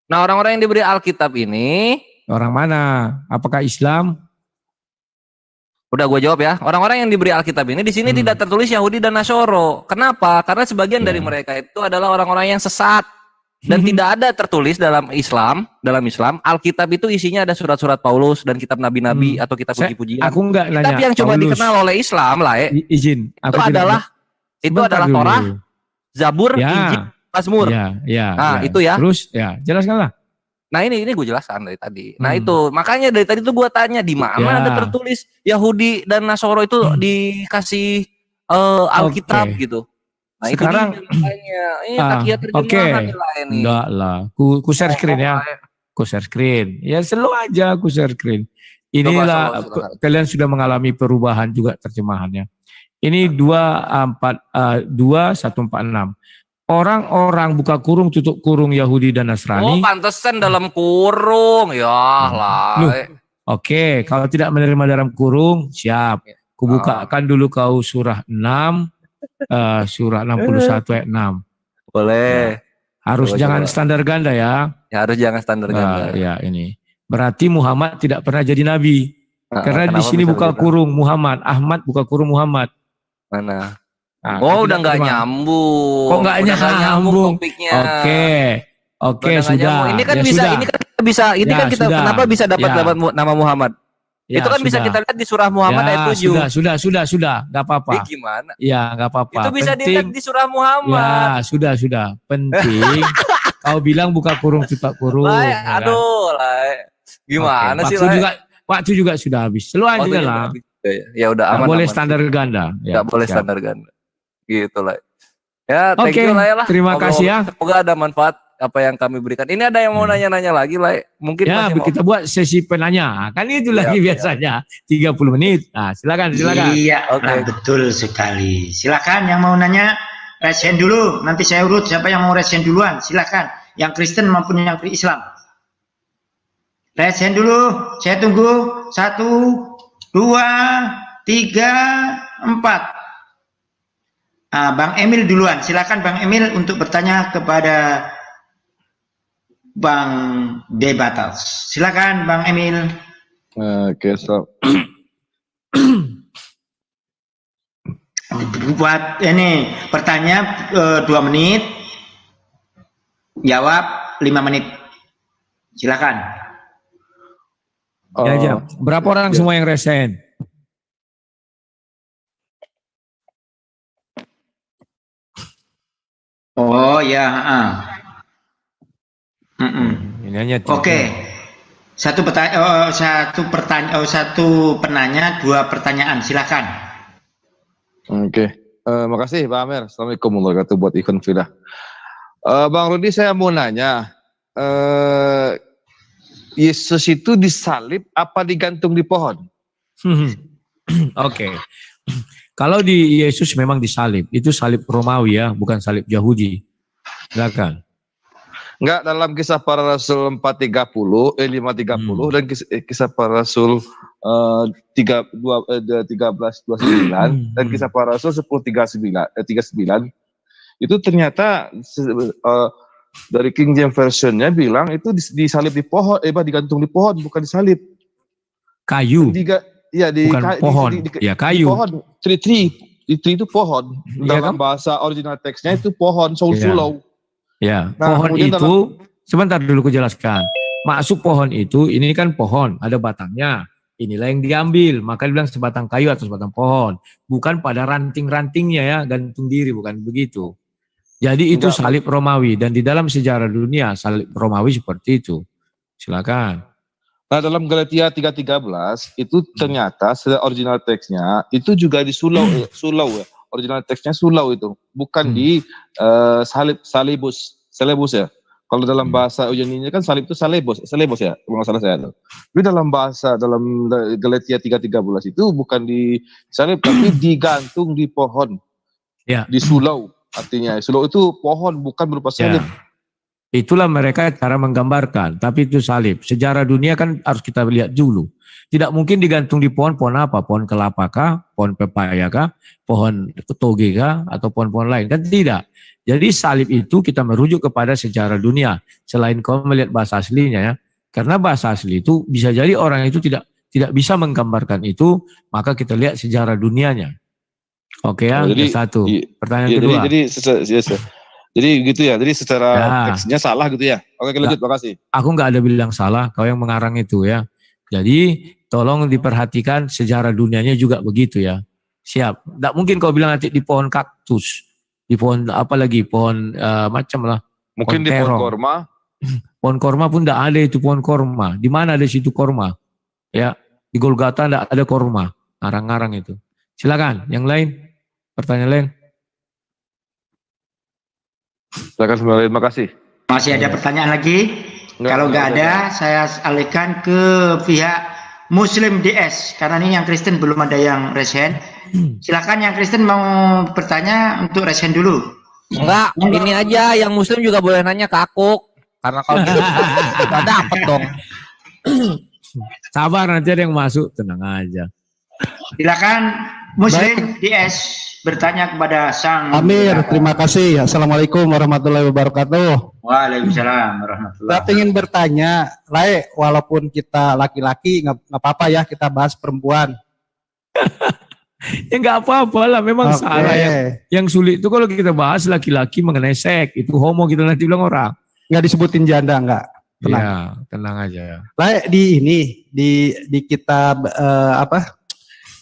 Nah, orang-orang yang diberi Alkitab ini, Orang mana? Apakah Islam? udah gue jawab ya. Orang-orang yang diberi Alkitab ini di sini tidak tertulis Yahudi dan Nasoro. Kenapa? Karena sebagian dari mereka itu adalah orang-orang yang sesat. Dan tidak ada tertulis dalam Islam, Alkitab itu isinya ada surat-surat Paulus dan kitab nabi-nabi atau kitab puji-pujian. Aku nggak nanya. Kitab yang cuma Paulus. dikenal oleh Islam lah ya. Izin. Itu adalah Sebentar dulu. Torah, Zabur, Ya. Injil, Mazmur. Ya. Nah, itu ya. Terus ya, jelaskanlah. Nah ini gue jelaskan dari tadi. Nah itu makanya dari tadi tuh gue tanya di mana Ya. ada tertulis Yahudi dan Nasoro itu dikasih Alkitab Oke. gitu. Nah Sekarang- itu dia makanya. Ini takia oke. terjemahan lah ini. Enggak lah. Ku share screen ya. Ku share screen. Ya slow aja ku share screen. Inilah Coba, silakan. kalian sudah mengalami perubahan juga terjemahannya. Ini 2146. Orang-orang buka kurung tutup kurung Yahudi dan Oh Nasrani. pantesan dalam kurung ya lah. Loh. Oke, kalau tidak menerima dalam kurung, siap. Kubukakan dulu kau surah 6, surah 61 ayat 6. Boleh. Harus Coba, jangan coba. standar ganda ya. Ya, harus jangan standar ganda. Ya ini. Berarti Muhammad tidak pernah jadi nabi. Karena di Kenapa sini bisa buka begitu? kurung Muhammad, Ahmad buka kurung Muhammad. Mana? Nah, Oh tidak udah nggak terima. nyambung. Kok nggak Udah nyambung? topiknya. Oke, Udah nggak sudah. nyambung. Ini kan Ya, bisa, sudah. ini kan bisa, ini Ya, kan kita sudah. kenapa bisa dapat Ya. nama Muhammad? Ya, Itu kan bisa sudah. kita lihat di surah Muhammad Ya, ayat 7. Sudah, nggak apa-apa. Ini gimana? Ya, nggak apa-apa. Itu bisa Penting, dilihat di surah Muhammad. ya, sudah. Penting, kau bilang buka kurung tutup kurung. Lai, ya kan? aduh, Lai. Gimana Oke, sih, Lai? waktu juga sudah habis. Selalu aja Waktunya lah. udah habis. Ya udah Nggak aman. boleh aman. standar ganda. Ya, Nggak boleh siap. standar ganda. Gitu lah. Ya, thank Oke, you lah ya lah. terima kasih ya. Semoga ada manfaat apa yang kami berikan. Ini ada yang mau nanya-nanya lagi lah. Mungkin Ya, masih mau. kita buat sesi penanya. Kan itu lagi biasanya 30 menit. Nah, silakan. Iya, Oke. nah, betul sekali. Silakan yang mau nanya, raise hand dulu. Nanti saya urut siapa yang mau raise hand duluan. Silakan. Yang Kristen maupun yang Islam. Raise hand dulu. Saya tunggu. 1, 2, 3, 4. Bang Emil duluan. Silakan Bang Emil untuk bertanya kepada Bang Debatas. Silakan Bang Emil. Oke, so. Buat ini bertanya 2 menit, jawab 5 menit. Silakan. Ya aja. Berapa orang semua yang resen? Oh ya. Ini hanya 3. Oke. Satu penanya, 2 pertanyaan. Silakan. Oke. Makasih Pak Amer. Assalamualaikum warahmatullahi wabarakatuh buat Ikhwan Fillah. Bang Rudi, saya mau nanya. Yesus itu disalib apa digantung di pohon? Oke. Kalau di Yesus memang disalib, itu salib Romawi ya, bukan salib Yahudi. Silakan. Enggak, dalam Kisah Para Rasul 530 dan Kisah Para Rasul 13:29 dan Kisah Para Rasul 10:39 itu ternyata dari King James Version-nya bilang itu disalib di pohon, digantung di pohon, bukan disalib. Kayu. Bukan pohon. Ya, kayu. Di pohon, tree itu pohon. Ya, Dalam kan? bahasa original teksnya itu pohon, sulau. Ya, Nah, pohon kemudian itu, sebentar dulu aku jelaskan. Maksud pohon itu, ini kan pohon, ada batangnya. Inilah yang diambil, maka dibilang sebatang kayu atau sebatang pohon. Bukan pada ranting-rantingnya ya, gantung diri, bukan begitu. Jadi itu Enggak. salib Romawi, dan di dalam sejarah dunia salib Romawi seperti itu. Silakan. Nah, dalam Galatia 3:13 itu ternyata original teksnya itu juga di sulau ya. Original teksnya sulau itu, bukan di salibus ya. Kalau dalam bahasa Yunani kan salib itu salibus ya, kalau nggak salah saya. Tapi dalam Galatia 3:13 itu bukan di salib tapi digantung di pohon. Ya. Di sulau, artinya sulau itu pohon, bukan berupa salib. Ya. Itulah mereka cara menggambarkan, tapi itu salib. Sejarah dunia kan harus kita lihat dulu. Tidak mungkin digantung di pohon apa? Pohon kelapa kah? Pohon pepaya kah? Pohon toge kah? Atau pohon-pohon lain? Kan tidak. Jadi salib itu kita merujuk kepada sejarah dunia. Selain kau melihat bahasa aslinya ya. Karena bahasa asli itu bisa jadi orang itu tidak bisa menggambarkan itu, maka kita lihat sejarah dunianya. Oke ya, Jadi, satu. Pertanyaan ya, kedua. Jadi gitu ya. Jadi secara Ya. teksnya salah gitu ya. Oke, lanjut. Makasih. Aku nggak ada bilang salah, kau yang mengarang itu ya. Jadi tolong diperhatikan sejarah dunianya juga begitu ya. Siap. Tidak mungkin kau bilang nanti di pohon kaktus, di pohon apa lagi, pohon macam lah. Mungkin di pohon terong. korma. Pohon korma pun tidak ada itu pohon korma. Di mana ada situ korma? Ya, di Golgota tidak ada korma. Ngarang-ngarang itu. Silakan. Yang lain? Pertanyaan lain? Silakan kembali. Makasih. Masih ada pertanyaan lagi? Kalau nggak ada, saya alihkan ke pihak Muslim DS. Karena ini yang Kristen belum ada yang resen. Silakan yang Kristen mau bertanya untuk resen dulu. Enggak, ini aja yang Muslim juga boleh nanya ke aku. Karena kalau gitu nggak dapet dong. Sabar, nanti ada yang masuk. Tenang aja. Silakan Muslim DS bertanya kepada sang Amir, terima kasih. Assalamualaikum warahmatullahi wabarakatuh. Waalaikumsalam warahmatullahi Saya ingin bertanya, Lai, walaupun kita laki-laki nggak apa-apa ya kita bahas perempuan. Ya nggak apa-apa lah, memang Oke. salah ya. Yang sulit itu kalau kita bahas laki-laki mengenai seks, itu homo kita nanti bilang orang. Nggak disebutin janda nggak? Tenang. Iya, tenang aja. Lai, di kitab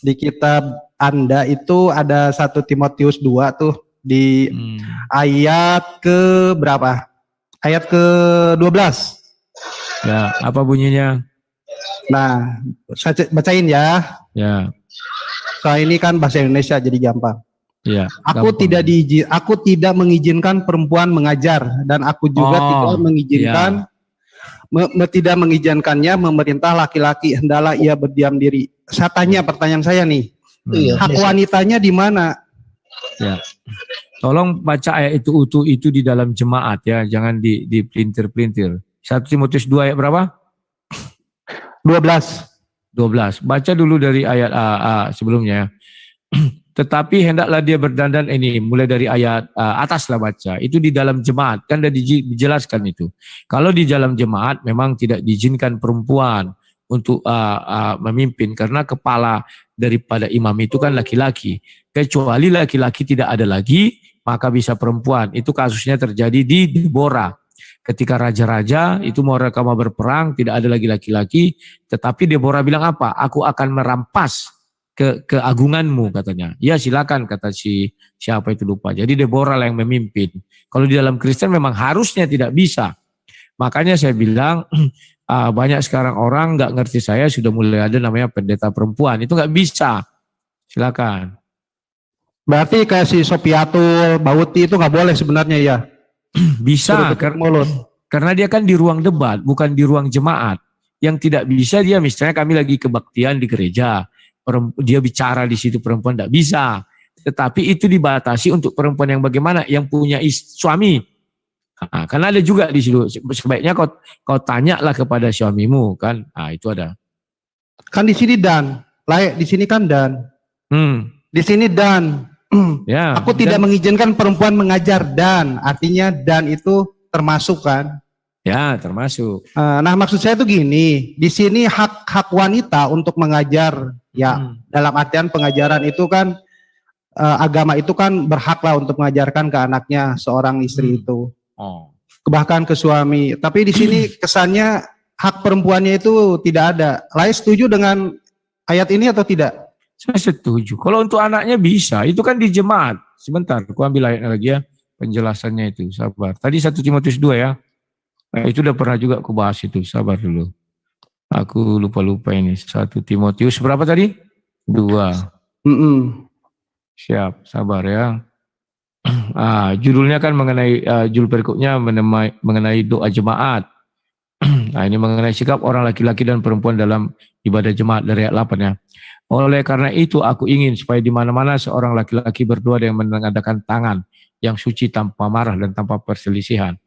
di kitab Anda itu ada 1 Timotius 2 tuh di ayat ke berapa? Ayat ke 12. Ya, apa bunyinya? Nah, saya bacain ya. Ya, Soal ini kan bahasa Indonesia jadi gampang. ya. Aku tidak mengizinkan perempuan mengajar dan aku juga tidak mengizinkan tidak mengizinkannya memerintah laki-laki, hendaklah ia berdiam diri. Saya tanya pertanyaan saya nih. Hak wanitanya di mana? Ya. Tolong baca ayat itu utuh itu di dalam jemaat ya, jangan di pelintir-pelintir. 1 Timotius 2 ayat berapa? 12. 12. Baca dulu dari ayat sebelumnya. Tetapi hendaklah dia berdandan, ini mulai dari ayat atas lah baca. Itu di dalam jemaat, kan sudah dijelaskan itu. Kalau di dalam jemaat memang tidak diizinkan perempuan untuk memimpin karena kepala daripada imam itu kan laki-laki. Kecuali laki-laki tidak ada lagi, maka bisa perempuan. Itu kasusnya terjadi di Deborah. Ketika raja-raja itu mau berperang, tidak ada lagi laki-laki, tetapi Deborah bilang apa? Aku akan merampas keagunganmu katanya. Ya silakan kata siapa itu lupa. Jadi Deborah lah yang memimpin. Kalau di dalam Kristen memang harusnya tidak bisa. Makanya saya bilang banyak sekarang orang nggak ngerti saya sudah mulai ada namanya pendeta perempuan. Itu nggak bisa. Silakan. Berarti kayak si Sopiatul, Bauti itu nggak boleh sebenarnya ya? Bisa karena dia kan di ruang debat, bukan di ruang jemaat. Yang tidak bisa dia misalnya kami lagi kebaktian di gereja, dia bicara di situ perempuan tidak bisa. Tetapi itu dibatasi untuk perempuan yang bagaimana, yang punya suami. Nah, karena ada juga di situ. Sebaiknya kau tanyalah kepada suamimu kan. Nah, itu ada. Kan di sini dan, layak di sini kan dan. Di sini dan. Ya, aku tidak mengizinkan perempuan mengajar dan artinya dan itu termasuk kan? Ya, termasuk. Nah, maksud saya tuh gini, di sini hak wanita untuk mengajar ya dalam artian pengajaran itu kan agama itu kan berhak lah untuk mengajarkan ke anaknya seorang istri itu. Bahkan ke suami. Tapi di sini kesannya hak perempuannya itu tidak ada. Lai setuju dengan ayat ini atau tidak? Saya setuju. Kalau untuk anaknya bisa, itu kan di jemaat. Sebentar, aku ambil ayatnya lagi ya, penjelasannya itu. Sabar. Tadi 1 Timotius 2 ya. Nah, itu udah pernah juga aku bahas itu. Sabar dulu. Aku lupa-lupa ini. 1 Timotius berapa tadi? 2. Siap, sabar ya. Judulnya kan mengenai, judul perikopnya mengenai doa jemaat. Nah, ini mengenai sikap orang laki-laki dan perempuan dalam ibadah jemaat dari ayat 8 ya. Oleh karena itu aku ingin supaya di mana-mana seorang laki-laki berdoa dengan mengadakan tangan yang suci tanpa marah dan tanpa perselisihan.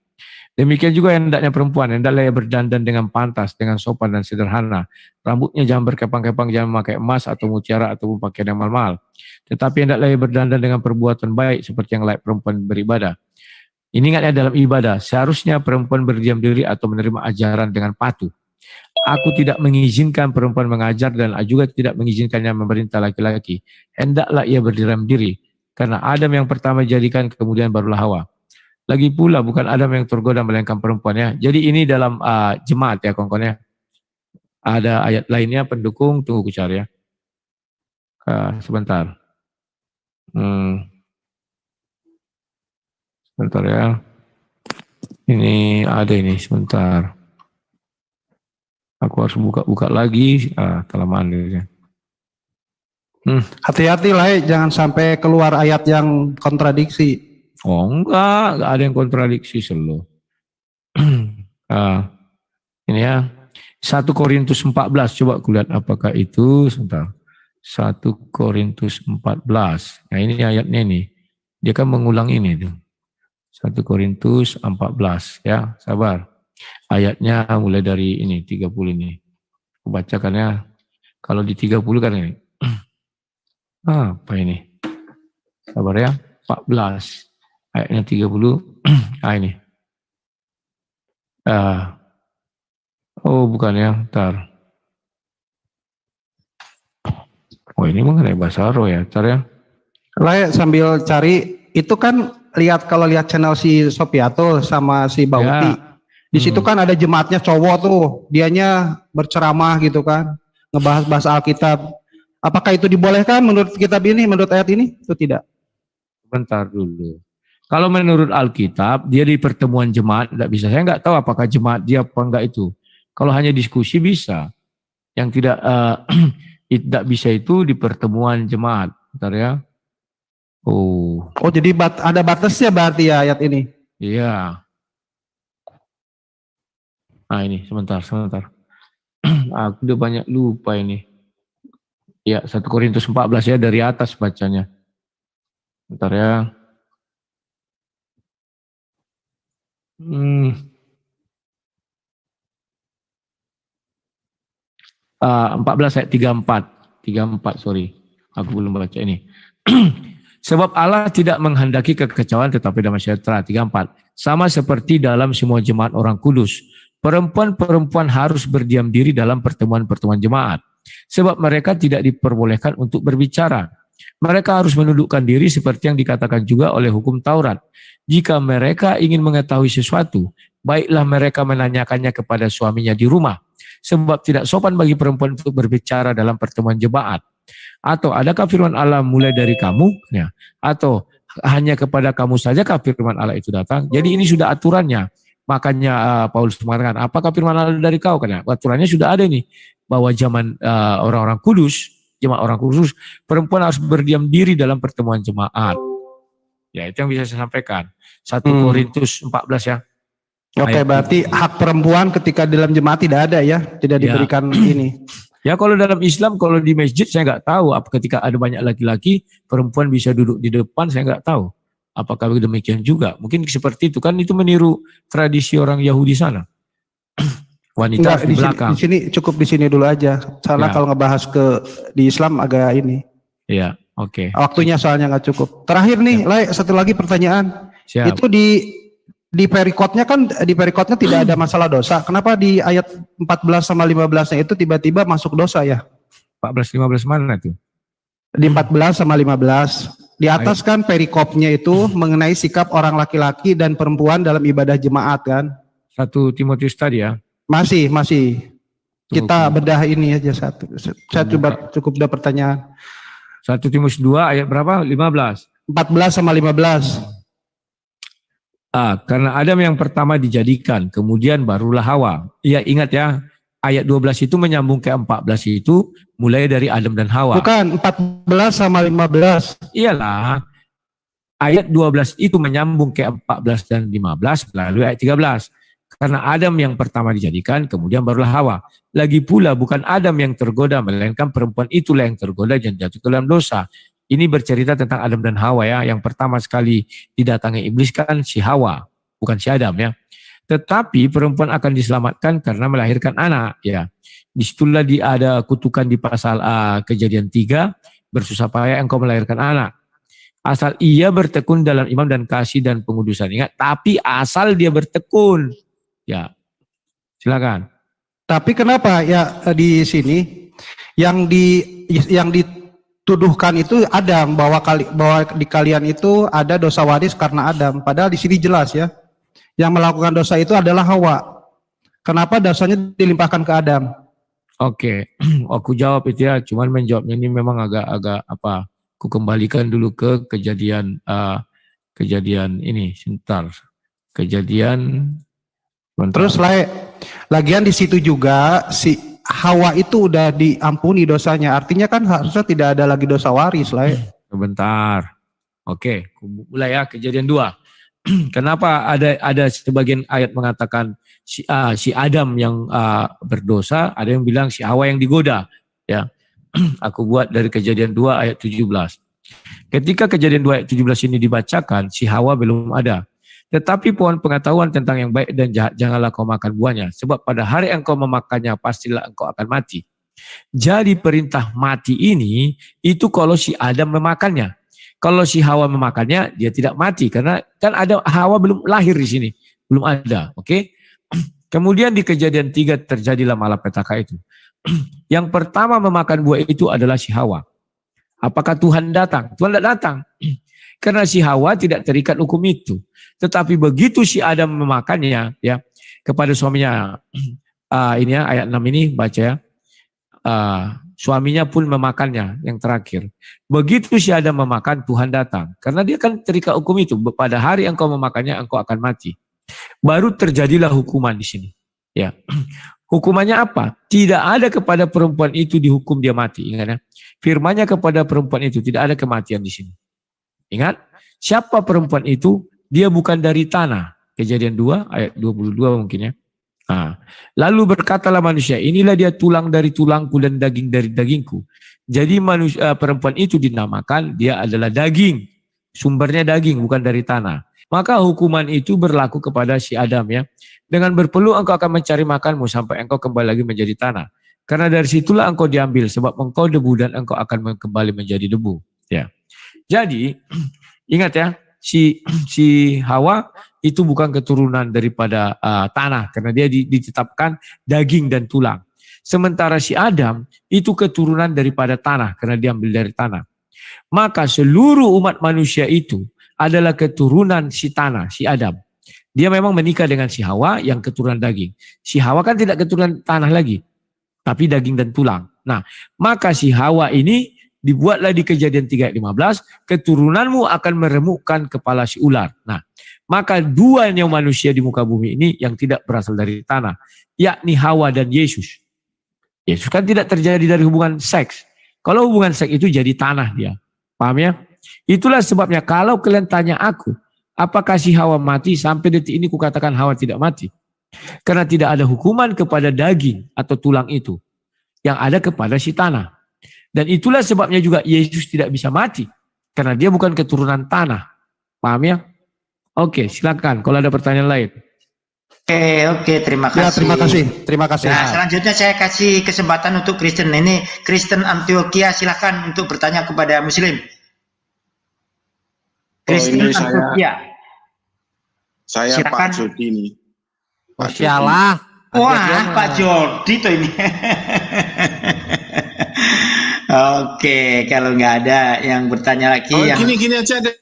Demikian juga hendaknya perempuan, hendaklah ia berdandan dengan pantas, dengan sopan dan sederhana. Rambutnya jangan berkepang-kepang, jangan memakai emas atau mutiara atau pakaian yang mahal-mahal. Tetapi hendaklah ia berdandan dengan perbuatan baik seperti yang layak perempuan beribadah. Ini ingatnya dalam ibadah, seharusnya perempuan berdiam diri atau menerima ajaran dengan patuh. Aku tidak mengizinkan perempuan mengajar dan juga tidak mengizinkannya memerintah laki-laki. Hendaklah ia berdiam diri. Karena Adam yang pertama dijadikan, kemudian barulah Hawa. Lagi pula bukan Adam yang tergoda melainkan perempuan ya. Jadi ini dalam jemaat ya kawan-kawan ya. Ada ayat lainnya pendukung, tunggu ku cari ya. Sebentar. Sebentar ya. Ini ada ini sebentar. Aku harus buka-buka lagi. Kelamaan ya. Hati-hati lah, jangan sampai keluar ayat yang kontradiksi. Oh enggak ada yang kontradiksi selalu. Ini ya. 1 Korintus 14, coba aku lihat apakah itu. Sebentar. 1 Korintus 14. Nah ini ayatnya nih. Dia kan mengulang ini tuh. 1 Korintus 14 ya, sabar. Ayatnya mulai dari ini 30 ini. Aku bacakan ya. Kalau di 30 kan ini. Apa ini? Sabar ya. 14. Ayatnya 30. Ini. Oh bukan ya. Ntar. Oh ini mengenai bahasa roh ya. Ntar ya. Layak sambil cari. Itu kan kalau lihat channel si Sopiatul sama si Bauti. Ya. Di situ kan ada jemaatnya cowok tuh, dianya berceramah gitu kan, ngebahas Alkitab. Apakah itu dibolehkan menurut kitab ini, menurut ayat ini? Itu tidak. Bentar dulu. Kalau menurut Alkitab, dia di pertemuan jemaat tidak bisa. Saya nggak tahu apakah jemaat dia apa enggak itu. Kalau hanya diskusi bisa. Yang tidak bisa itu di pertemuan jemaat. Bentar ya. Oh jadi ada batasnya berarti ya ayat ini? Iya. Ini sebentar. Aku udah banyak lupa ini. Ya 1 Korintus 14 ya dari atas bacanya. Bentar ya. 14 ayat 34 sorry. Aku belum baca ini. Sebab Allah tidak menghendaki kekecauan tetapi damai sejahtera. 34. Sama seperti dalam semua jemaat orang kudus. Perempuan-perempuan harus berdiam diri dalam pertemuan-pertemuan jemaat, sebab mereka tidak diperbolehkan untuk berbicara. Mereka harus menundukkan diri seperti yang dikatakan juga oleh hukum Taurat. Jika mereka ingin mengetahui sesuatu, baiklah mereka menanyakannya kepada suaminya di rumah, sebab tidak sopan bagi perempuan untuk berbicara dalam pertemuan jemaat. Atau adakah firman Allah mulai dari kamu? Ya. Atau hanya kepada kamu sajakah firman Allah itu datang? Jadi ini sudah aturannya. Makanya Paulus mengatakan, apakah firman Allah dari kau? Karena aturannya sudah ada nih, bahwa zaman orang-orang kudus, jemaat orang kudus, perempuan harus berdiam diri dalam pertemuan jemaat. Ya, itu yang bisa saya sampaikan. 1 Korintus 14 ya. Oke, berarti hak perempuan ketika dalam jemaat tidak ada ya, tidak diberikan ini. Ya, kalau dalam Islam, kalau di masjid saya nggak tahu. Ketika ada banyak laki-laki, perempuan bisa duduk di depan, saya nggak tahu. Apakah demikian juga? Mungkin seperti itu kan, itu meniru tradisi orang Yahudi sana. Wanita di belakang. Di sini cukup di sini dulu aja. Soalnya kalau ngebahas di Islam agak ini. Iya, oke. Waktunya soalnya nggak cukup. Terakhir nih, Lai, satu lagi pertanyaan. Siap. Itu di perikotnya kan, di perikotnya tidak ada masalah dosa. Kenapa di ayat 14 sama 15-nya itu tiba-tiba masuk dosa ya? 14-15 mana tuh? Di 14 sama 15. Di atas kan perikopnya itu mengenai sikap orang laki-laki dan perempuan dalam ibadah jemaat kan? 1 Timotius tadi ya? Masih. Kita bedah ini aja satu. Saya coba cukup udah pertanyaan. 1 Timotius 2 ayat berapa? 15. 14 sama 15. Karena Adam yang pertama dijadikan, kemudian barulah Hawa. Iya, ingat ya, ayat 12 itu menyambung ke 14 itu mulai dari Adam dan Hawa. Bukan, 14 sama 15. Iyalah, ayat 12 itu menyambung ke 14 dan 15 melalui ayat 13. Karena Adam yang pertama dijadikan, kemudian barulah Hawa. Lagi pula bukan Adam yang tergoda, melainkan perempuan itulah yang tergoda dan jatuh ke dalam dosa. Ini bercerita tentang Adam dan Hawa ya. Yang pertama sekali didatangi iblis kan si Hawa, bukan si Adam ya. Tetapi perempuan akan diselamatkan karena melahirkan anak ya. Disitulah ada kutukan di pasal Kejadian 3, bersusah payah engkau melahirkan anak. Asal ia bertekun dalam iman dan kasih dan pengudusan. Ingat, tapi asal dia bertekun. Ya, silakan. Tapi kenapa ya di sini yang dituduhkan itu Adam, bahwa di kalian itu ada dosa waris karena Adam. Padahal di sini jelas ya, yang melakukan dosa itu adalah Hawa. Kenapa dosanya dilimpahkan ke Adam? Oke, aku jawab itu ya. Cuman menjawabnya ini memang agak apa? Aku kembalikan dulu ke kejadian ini. Sebentar. Kejadian. Terus lagian di situ juga si Hawa itu udah diampuni dosanya. Artinya kan harusnya tidak ada lagi dosa waris lah. Sebentar. Oke, mulai ya Kejadian 2. Kenapa ada sebagian ayat mengatakan si Adam yang berdosa, ada yang bilang si Hawa yang digoda. Ya, aku buat dari Kejadian 2 ayat 17. Ketika Kejadian 2 ayat 17 ini dibacakan, si Hawa belum ada. Tetapi pohon pengetahuan tentang yang baik dan jahat janganlah kau makan buahnya, sebab pada hari engkau memakannya pastilah engkau akan mati. Jadi perintah mati ini itu kalau si Adam memakannya. Kalau si Hawa memakannya, dia tidak mati karena kan ada Hawa belum lahir di sini, belum ada. Oke. Kemudian di Kejadian 3 terjadilah malapetaka itu. Yang pertama memakan buah itu adalah si Hawa. Apakah Tuhan datang? Tuhan tidak datang. Karena si Hawa tidak terikat hukum itu. Tetapi begitu si Adam memakannya ya kepada suaminya, ini ya ayat 6 ini baca ya. Suaminya pun memakannya yang terakhir. Begitu si Adam memakan, Tuhan datang. Karena dia kan terikat hukum itu. Pada hari engkau memakannya, engkau akan mati. Baru terjadilah hukuman di sini. Ya, hukumannya apa? Tidak ada kepada perempuan itu dihukum dia mati. Ingat ya. Firman-Nya kepada perempuan itu tidak ada kematian di sini. Ingat, siapa perempuan itu? Dia bukan dari tanah. Kejadian 2 ayat 22 mungkin ya. Lalu berkatalah manusia, inilah dia tulang dari tulangku dan daging dari dagingku. Jadi perempuan itu dinamakan dia adalah daging. Sumbernya daging bukan dari tanah. Maka hukuman itu berlaku kepada si Adam ya. Dengan berpeluh engkau akan mencari makanmu sampai engkau kembali lagi menjadi tanah. Karena dari situlah engkau diambil sebab engkau debu dan engkau akan kembali menjadi debu. Ya. Jadi ingat ya, si Hawa itu bukan keturunan daripada tanah karena dia ditetapkan daging dan tulang. Sementara si Adam itu keturunan daripada tanah karena dia ambil dari tanah. Maka seluruh umat manusia itu adalah keturunan si tanah, si Adam. Dia memang menikah dengan si Hawa yang keturunan daging. Si Hawa kan tidak keturunan tanah lagi, tapi daging dan tulang. Nah, maka si Hawa ini dibuatlah di Kejadian 3 ayat 15, keturunanmu akan meremukkan kepala si ular. Nah, maka dua nyawa manusia di muka bumi ini yang tidak berasal dari tanah, yakni Hawa dan Yesus. Yesus kan tidak terjadi dari hubungan seks. Kalau hubungan seks itu jadi tanah dia. Paham ya? Itulah sebabnya kalau kalian tanya aku, apakah si Hawa mati? Sampai detik ini kukatakan Hawa tidak mati. Karena tidak ada hukuman kepada daging atau tulang itu. Yang ada kepada si tanah. Dan itulah sebabnya juga Yesus tidak bisa mati. Karena dia bukan keturunan tanah. Paham ya? Oke, silakan kalau ada pertanyaan lain. Oke, terima kasih. Ya, terima kasih. Nah, selanjutnya saya kasih kesempatan untuk Kristen. Ini Kristen Antioquia, silakan untuk bertanya kepada Muslim. Kristen ini Antioquia. Saya Silakan. Pak Jody nih. MasyaAllah. Wah, Pak Jody tuh ini. Oke, kalau nggak ada yang bertanya lagi. Oh, gini aja deh.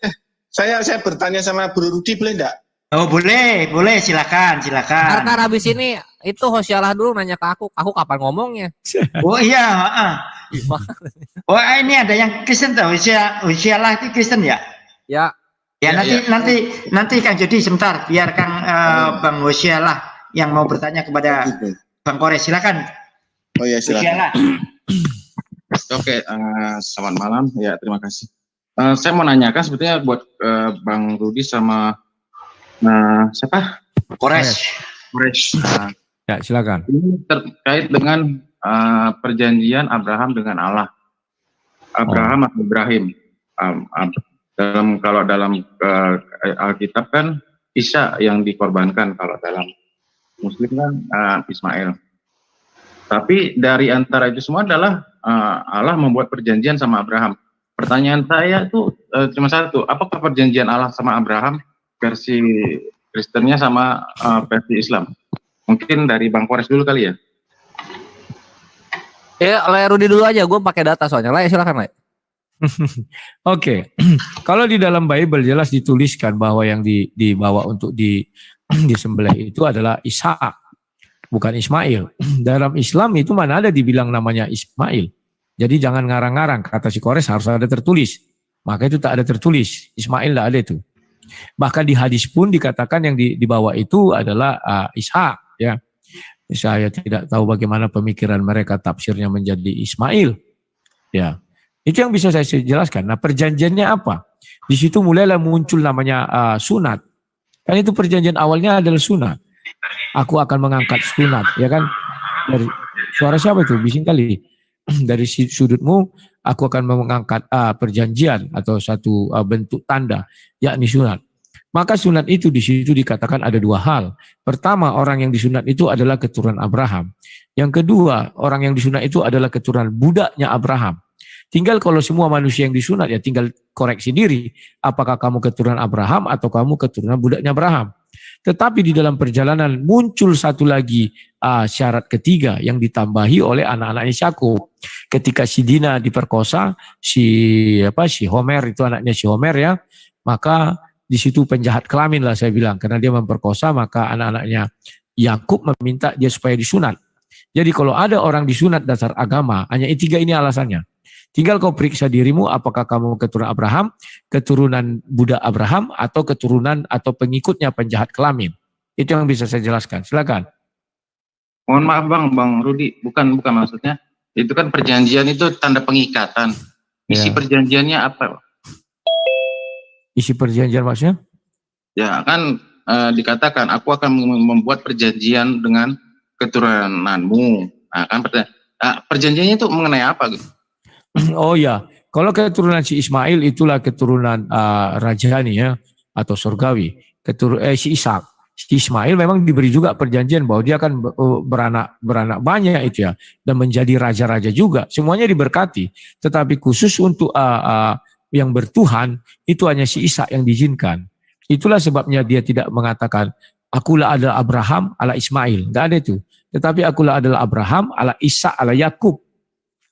Saya bertanya sama Bro Rudi boleh enggak? Oh, boleh, silakan. Karena habis ini itu Hosyalah dulu nanya ke aku kapan ngomongnya? Oh iya, oh ini ada yang Kristen tuh, Hosyalah itu Kristen ya? Ya. Ya, nanti Kang Jody sebentar, biar Kang Bang Hosyalah yang mau bertanya kepada Bang Kores, silakan. Oh ya, silakan. Hosyalah. Oke, selamat malam. Ya, terima kasih. Saya mau nanyakan sebetulnya buat Bang Rudi sama siapa? Kores. Ya, silakan. Ini terkait dengan perjanjian Abraham dengan Allah. Abraham atau Ibrahim. Kalau dalam Alkitab kan Isa yang dikorbankan, kalau dalam Muslim kan Ismail. Tapi dari antara itu semua adalah Allah membuat perjanjian sama Abraham. Pertanyaan saya itu cuma satu, apakah perjanjian Allah sama Abraham versi Kristennya sama versi Islam? Mungkin dari Bang Kores dulu kali ya. Le Rudi dulu aja, gue pakai data soalnya. Le, silakan Le. Oke, kalau di dalam Bible jelas dituliskan bahwa yang dibawa untuk disembelih itu adalah Ishak, bukan Ismail. Dalam Islam itu mana ada dibilang namanya Ismail. Jadi jangan ngarang-ngarang, kata si Kores harus ada tertulis. Maka itu tak ada tertulis, Ismail tidak ada itu. Bahkan di hadis pun dikatakan yang dibawa itu adalah Ishak. Ya. Saya tidak tahu bagaimana pemikiran mereka tafsirnya menjadi Ismail. Ya. Itu yang bisa saya jelaskan. Nah, perjanjiannya apa? Di situ mulailah muncul namanya sunat. Kan itu perjanjian awalnya adalah sunat. Aku akan mengangkat sunat, ya kan? Dari suara siapa itu? Bising kali. Dari sudutmu, aku akan mengangkat perjanjian atau satu bentuk tanda, yakni sunat. Maka sunat itu di situ dikatakan ada dua hal. Pertama, orang yang disunat itu adalah keturunan Abraham. Yang kedua, orang yang disunat itu adalah keturunan budaknya Abraham. Tinggal kalau semua manusia yang disunat ya tinggal koreksi diri. Apakah kamu keturunan Abraham atau kamu keturunan budaknya Abraham. Tetapi di dalam perjalanan muncul satu lagi syarat ketiga yang ditambahi oleh anak-anaknya Yakub. Ketika si Dina diperkosa, si Homer itu anaknya si Homer ya, maka di situ penjahat kelamin lah saya bilang. Karena dia memperkosa maka anak-anaknya Yakub meminta dia supaya disunat. Jadi kalau ada orang disunat dasar agama, hanya tiga ini alasannya. Tinggal kau periksa dirimu apakah kamu keturunan Abraham, keturunan budak Abraham, atau keturunan atau pengikutnya penjahat kelamin. Itu yang bisa saya jelaskan. Silakan. Mohon maaf Bang Rudi, bukan maksudnya. Itu kan perjanjian itu tanda pengikatan. Isi perjanjiannya apa? Isi perjanjian maksudnya? Ya kan dikatakan aku akan membuat perjanjian dengan keturunanmu. Nah, kan perjanjiannya itu mengenai apa gitu? Oh ya, kalau keturunan si Ismail itulah keturunan rajani ya atau surgawi. Si Ishak, si Ismail memang diberi juga perjanjian bahwa dia akan beranak banyak itu ya dan menjadi raja-raja juga. Semuanya diberkati. Tetapi khusus untuk yang bertuhan itu hanya si Ishak yang diizinkan. Itulah sebabnya dia tidak mengatakan, akulah adalah Abraham ala Ismail. Enggak ada itu. Tetapi akulah adalah Abraham ala Ishak ala Yakub.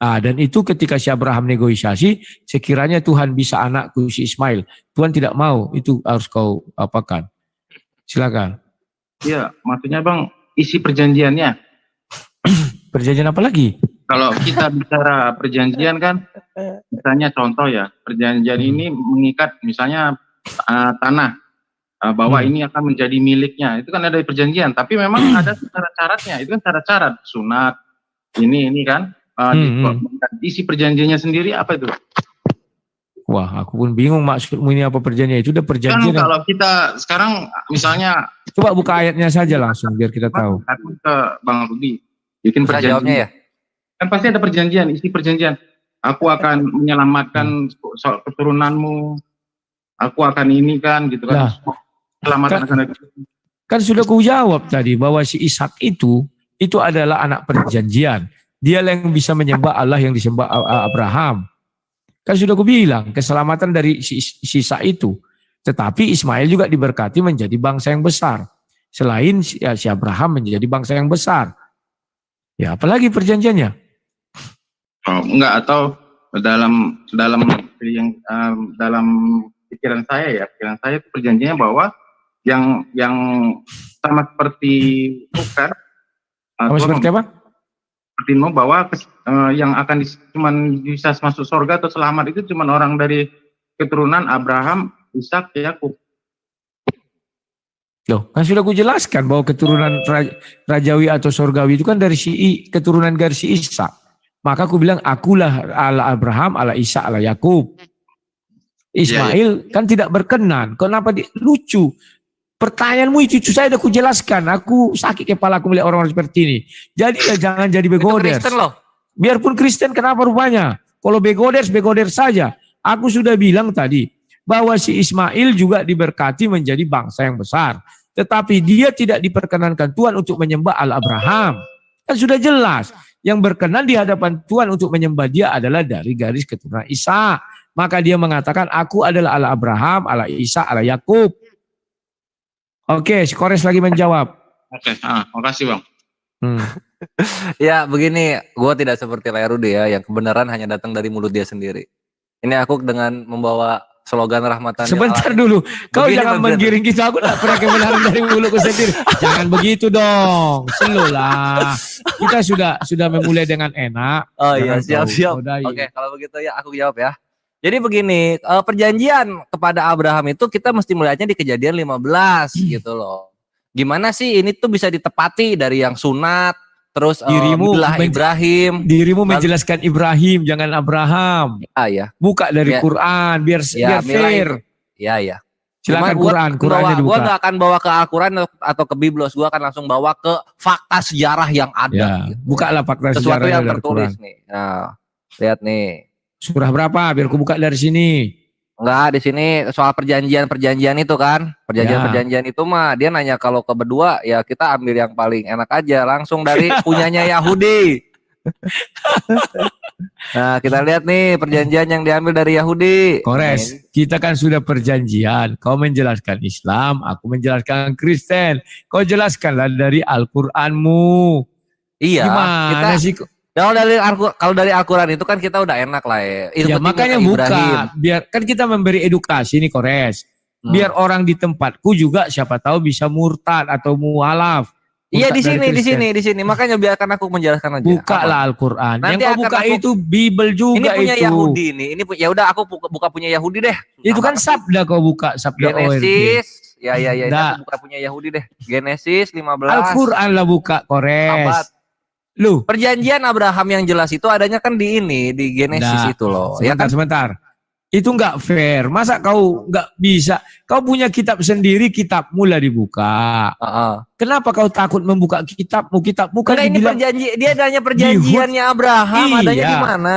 Dan itu ketika si Abraham negosiasi, sekiranya Tuhan bisa anakku si Ismail. Tuhan tidak mau, itu harus kau apakan. Silakan. Iya, maksudnya Bang, isi perjanjiannya. Perjanjian apa lagi? Kalau kita bicara perjanjian kan, misalnya contoh ya, perjanjian ini mengikat misalnya tanah, bahwa ini akan menjadi miliknya. Itu kan ada perjanjian, tapi memang ada syarat-syaratnya. Itu kan syarat-syarat, sunat, ini kan. Isi perjanjiannya sendiri apa itu? Wah, aku pun bingung maksudmu ini apa perjanjian. Itu udah perjanjian. Kan kalau kita sekarang misalnya, coba buka ayatnya saja langsung biar kita tahu. Aku ke Bang Rudi, bikin Bisa perjanjian. jawabnya ya? Kan pasti ada perjanjian, isi perjanjian. Aku akan menyelamatkan keturunanmu. Aku akan ini kan, gitu kan. Selamatkan kan sudah ku jawab tadi bahwa si Ishak itu adalah anak perjanjian. Dia yang bisa menyembah Allah yang disembah Abraham. Kan sudah ku bilang keselamatan dari si Ishak itu. Tetapi Ismail juga diberkati menjadi bangsa yang besar. Selain si Abraham menjadi bangsa yang besar. Ya apalagi perjanjiannya? Oh, enggak, atau dalam pikiran saya itu perjanjiannya bahwa yang sama seperti Bukan Sama seperti apa? Seperti bahwa yang akan cuman bisa masuk surga atau selamat itu cuman orang dari keturunan Abraham, Ishak, Yakub. Loh, kan sudah ku jelaskan bahwa keturunan rajawi atau surgawi itu kan dari keturunan dari si Ishak. Maka aku bilang akulah ala Abraham, ala Ishak, ala Yakub. Ismail kan tidak berkenan. Kenapa lucu? Pertanyaanmu itu saya udah kujelaskan. Aku sakit kepala aku melihat orang-orang seperti ini. Jadi ya jangan jadi begoders. Kristen loh. Biarpun Kristen kenapa rupanya? Kalau begoders saja. Aku sudah bilang tadi bahwa si Ismail juga diberkati menjadi bangsa yang besar. Tetapi dia tidak diperkenankan Tuhan untuk menyembah Al-Abraham. Kan sudah jelas. Yang berkenan di hadapan Tuhan untuk menyembah dia adalah dari garis keturunan Ishak. Maka dia mengatakan aku adalah Al-Abraham, ala Ishak, ala Yakub. Oke, si Kores lagi menjawab. Oke, makasih Bang. Ya begini, gue tidak seperti Lerudi ya, yang kebenaran hanya datang dari mulut dia sendiri. Ini aku dengan membawa slogan rahmatan. Sebentar dulu, kau jangan menggiring kita. Aku tidak pernah kebenaran dari mulutku sendiri. Jangan begitu dong, slow lah. Kita sudah memulai dengan enak. Oh iya, siap. Oke, kalau begitu ya aku jawab ya. Jadi begini, perjanjian kepada Abraham itu kita mesti melihatnya di Kejadian 15 gitu loh. Gimana sih ini tuh bisa ditepati dari yang sunat, terus Ibrahim. Dirimu menjelaskan Ibrahim, jangan Abraham. Ya. Buka dari Quran, biar fair. Ya. Silakan Qurannya dibuka. Gue gak akan bawa ke Al-Quran atau ke Biblos, gue akan langsung bawa ke fakta sejarah yang ada. Ya, gitu. Bukalah fakta sesuatu sejarah yang tertulis nih. Nah, lihat nih. Surah berapa? Biar aku buka dari sini. Enggak, di sini soal perjanjian itu kan. Perjanjian itu mah dia nanya kalau ke berdua ya kita ambil yang paling enak aja. Langsung dari punyanya Yahudi. Nah kita lihat nih perjanjian yang diambil dari Yahudi. Kores, kita kan sudah perjanjian. Kau menjelaskan Islam, aku menjelaskan Kristen. Kau jelaskanlah dari Al-Quranmu. Iya. Gimana sih? Kalau dari Al-Quran itu kan kita udah enak lah ya. Ya makanya buka, biar kan kita memberi edukasi nih Kores. Biar orang di tempatku juga siapa tahu bisa murtad atau mualaf. Iya di sini. Makanya biarkan aku menjelaskan aja. Bukalah Al-Quran. Yang kau buka itu Bible juga. Ini punya Yahudi nih. Ini ya udah aku buka punya Yahudi deh. Itu kan sabda kau buka, sabda Genesis. Ya. Ini aku buka punya Yahudi deh. Genesis 15. Al-Quran lah buka Kores. Lu perjanjian Abraham yang jelas itu adanya kan di Genesis itu loh. Sebentar. Itu enggak fair. Masa kau enggak bisa? Kau punya kitab sendiri, kitabmu lah dibuka. Kenapa kau takut membuka kitabmu? Kitabmu kan ini dia adanya perjanjiannya Abraham, adanya di mana?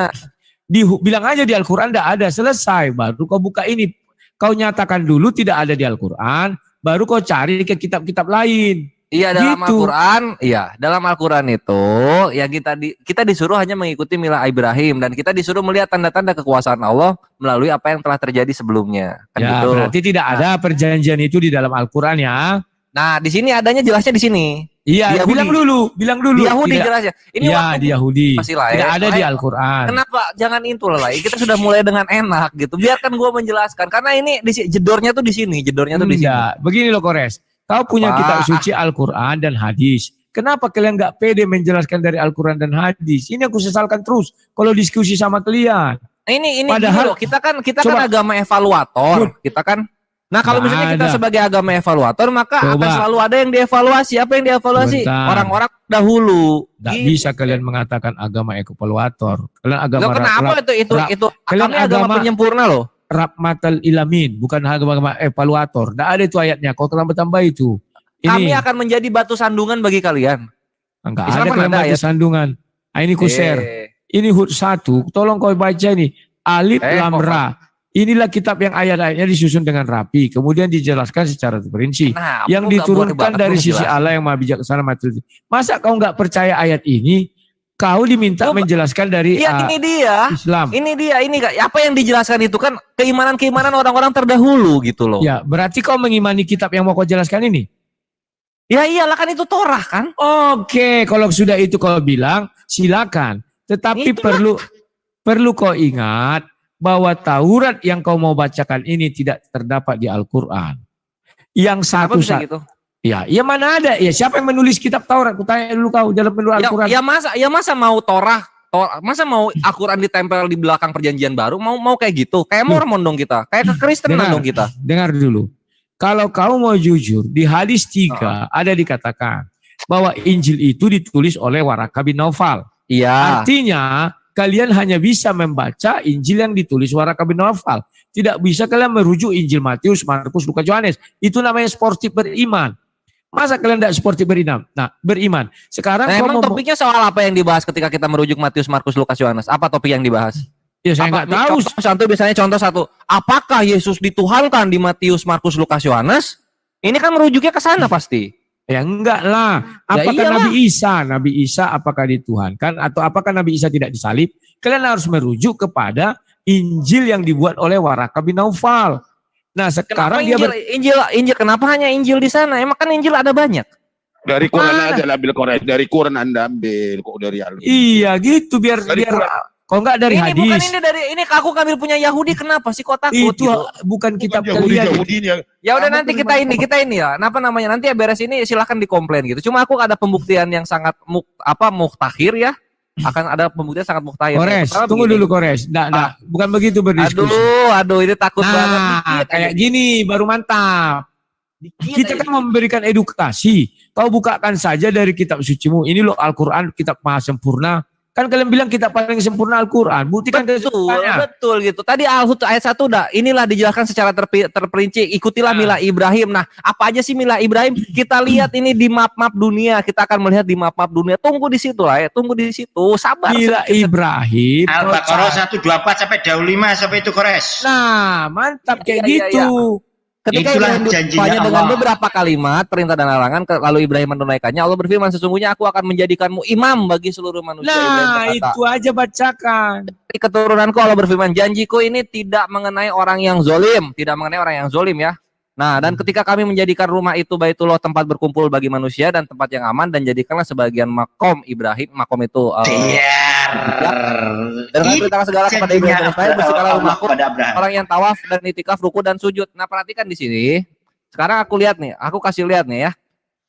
Bilang aja di Al-Quran enggak ada, selesai. Baru kau buka ini. Kau nyatakan dulu tidak ada di Al-Quran, baru kau cari ke kitab-kitab lain. Iya dalam Gitu. Al-Quran, dalam Al-Quran itu yang kita disuruh hanya mengikuti milah Ibrahim dan kita disuruh melihat tanda-tanda kekuasaan Allah melalui apa yang telah terjadi sebelumnya. Kan Ya, gitu. berarti tidak ada perjanjian itu di dalam Al-Quran ya. Nah, di sini adanya jelasnya di sini. Iya, Di bilang Yahudi. dulu. Di Yahudi Tidak- jelasnya. Ini Iya, waktu di Yahudi. masih lah, Tidak ya. ada di Al-Quran. Kenapa jangan itu lah? Kita sudah mulai dengan enak gitu. Biarkan gua menjelaskan karena ini jedornya tuh di sini, jedornya tuh di sini. Enggak, begini loh Kores. Kau punya Apa? kitab suci Al-Quran dan hadis. Kenapa kalian nggak pede menjelaskan dari Al-Quran dan hadis? Ini aku sesalkan terus kalau diskusi sama kalian. Ini Padahal- gini loh, kita kan Coba. agama evaluator, kita kan. Nah, kalau Nggak misalnya kita ada. sebagai agama evaluator, maka Coba. akan selalu ada yang dievaluasi. Apa yang dievaluasi? Bentar. Orang-orang dahulu. Nggak Gitu. bisa kalian mengatakan agama evaluator. Kalian agama Loh, kenapa itu kalian kami agama agama- penyempurna loh. rahmatal ilamin, bukan agama evaluator. Nggak ada itu ayatnya. Kau tambah itu. Kami Ini akan menjadi batu sandungan bagi kalian. enggak Islam ada kan kalian ada baca ayat. sandungan. Ah, ini ku share. Ini HUT 1. Tolong kau baca ini. Alif Lam kok- Ra. Inilah kitab yang ayat-ayatnya disusun dengan rapi, kemudian dijelaskan secara terperinci. Nah, Yang aku nggak boleh diturunkan banget dari lu sisi menjelaskan. Allah yang maha bijaksana maha teliti. Masa kau nggak percaya ayat ini? Kau diminta Lu- menjelaskan dari Iya, ini dia. Islam. Ini apa yang dijelaskan itu kan keimanan orang-orang terdahulu gitu loh. Ya, berarti kau mengimani kitab yang mau kau jelaskan ini? Ya iyalah kan itu Torah kan. Oke, kalau sudah itu kau bilang, silakan. Tetapi Itulah. perlu kau ingat bahwa Taurat yang kau mau bacakan ini tidak terdapat di Al-Quran. Yang Kenapa satu bisa gitu? ya mana ada? Ya siapa yang menulis kitab Taurat? Kutanya dulu kau dalam menurut Al-Quran. Ya masa mau masa mau Al-Quran ditempel di belakang perjanjian baru mau kayak gitu. Kayak Mormon dong kita. Kayak kekristenan Dengar. dong kita. Dengar dulu. Kalau kau mau jujur, di hadis 3 ada dikatakan bahwa Injil itu ditulis oleh Waraka bin Naufal. Iya. Artinya kalian hanya bisa membaca Injil yang ditulis Waraka bin Naufal. Tidak bisa kalian merujuk Injil Matius, Markus, Lukas, Yohanes. Itu namanya sportif beriman. Masa kalian tidak sportif beriman? Nah, beriman. Sekarang Nah, kau emang mau, topiknya soal apa yang dibahas ketika kita merujuk Matius, Markus, Lukas, Yohanes? Apa topik yang dibahas? ya saya nggak tahu. Contoh satu. Apakah Yesus dituhankan di Matius, Markus, Lukas, Yohanes? Ini kan merujuknya ke sana pasti. Ya enggak lah. Apakah iyalah. Nabi Isa apakah dituhankan atau apakah Nabi Isa tidak disalib? Kalian harus merujuk kepada Injil yang dibuat oleh Waraka bin Naufal. Nah, Kenapa sekarang dia Injil? Kenapa hanya Injil di sana? Emang kan Injil ada banyak. Dari Quran Mana? aja lah ambil Quran. Dari Quran Anda ambil kok dari Al. Iya gitu biar Dari Quran. kok enggak dari Ini bukan hadis. ini aku ngambil punya Yahudi. Kenapa sih kok takut Itu gitu? bukan kitab Yahudi kalian. ini yang Ya udah Kamu nanti tuh kita ini ya. Apa namanya? Nanti ya beres ini silahkan dikomplain gitu. Cuma aku ada pembuktian yang sangat muktahir ya. Akan ada pembuktian sangat muktahir. Kores, Pertama tunggu begini. dulu Kores. Enggak, bukan begitu berdiskusi. Aduh, ini takut banget. Nah, Dikit kayak aja. gini baru mantap. Dikit Kita aja. kan memberikan edukasi. Kau bukakan saja dari kitab sucimu. Ini loh Al-Quran, kitab maha sempurna. Kan kalian bilang kitab paling sempurna Al-Quran. Buktikan Betul gitu. Tadi Al-Hud ayat 1 udah inilah dijelaskan secara terperinci. Ikutilah milah Ibrahim. Nah, apa aja sih milah Ibrahim? Kita lihat ini di map-map dunia. Kita akan melihat di map-map dunia. Tunggu di situ lah ya. Tunggu di situ. Sabar. Mila Ibrahim. Al-Baqarah 124 sampai Daul 5 sampai itu Kores. Nah, mantap kayak Iya, gitu. Ketika Itulah Ibrahim janjinya ditanya dengan Allah. beberapa kalimat perintah dan larangan, lalu Ibrahim menunaikannya. Allah berfirman, sesungguhnya aku akan menjadikanmu imam bagi seluruh manusia. Ibrahim Nah, berkata, itu aja bacakan. dari keturunanku Allah berfirman, janjiku ini tidak mengenai orang yang zolim, tidak mengenai orang yang zolim ya. Nah, dan ketika kami menjadikan rumah itu Baitullah tempat berkumpul bagi manusia dan tempat yang aman, dan jadikanlah sebagian makom Ibrahim, makom itu dan kami perintahkan segala kepada Ibrahim dan Ismail, bersihkanlah rumahku, pada Abraham. orang yang tawaf dan itikaf, ruku dan sujud. Nah, perhatikan di sini. Sekarang aku lihat nih, aku kasih lihat nih ya.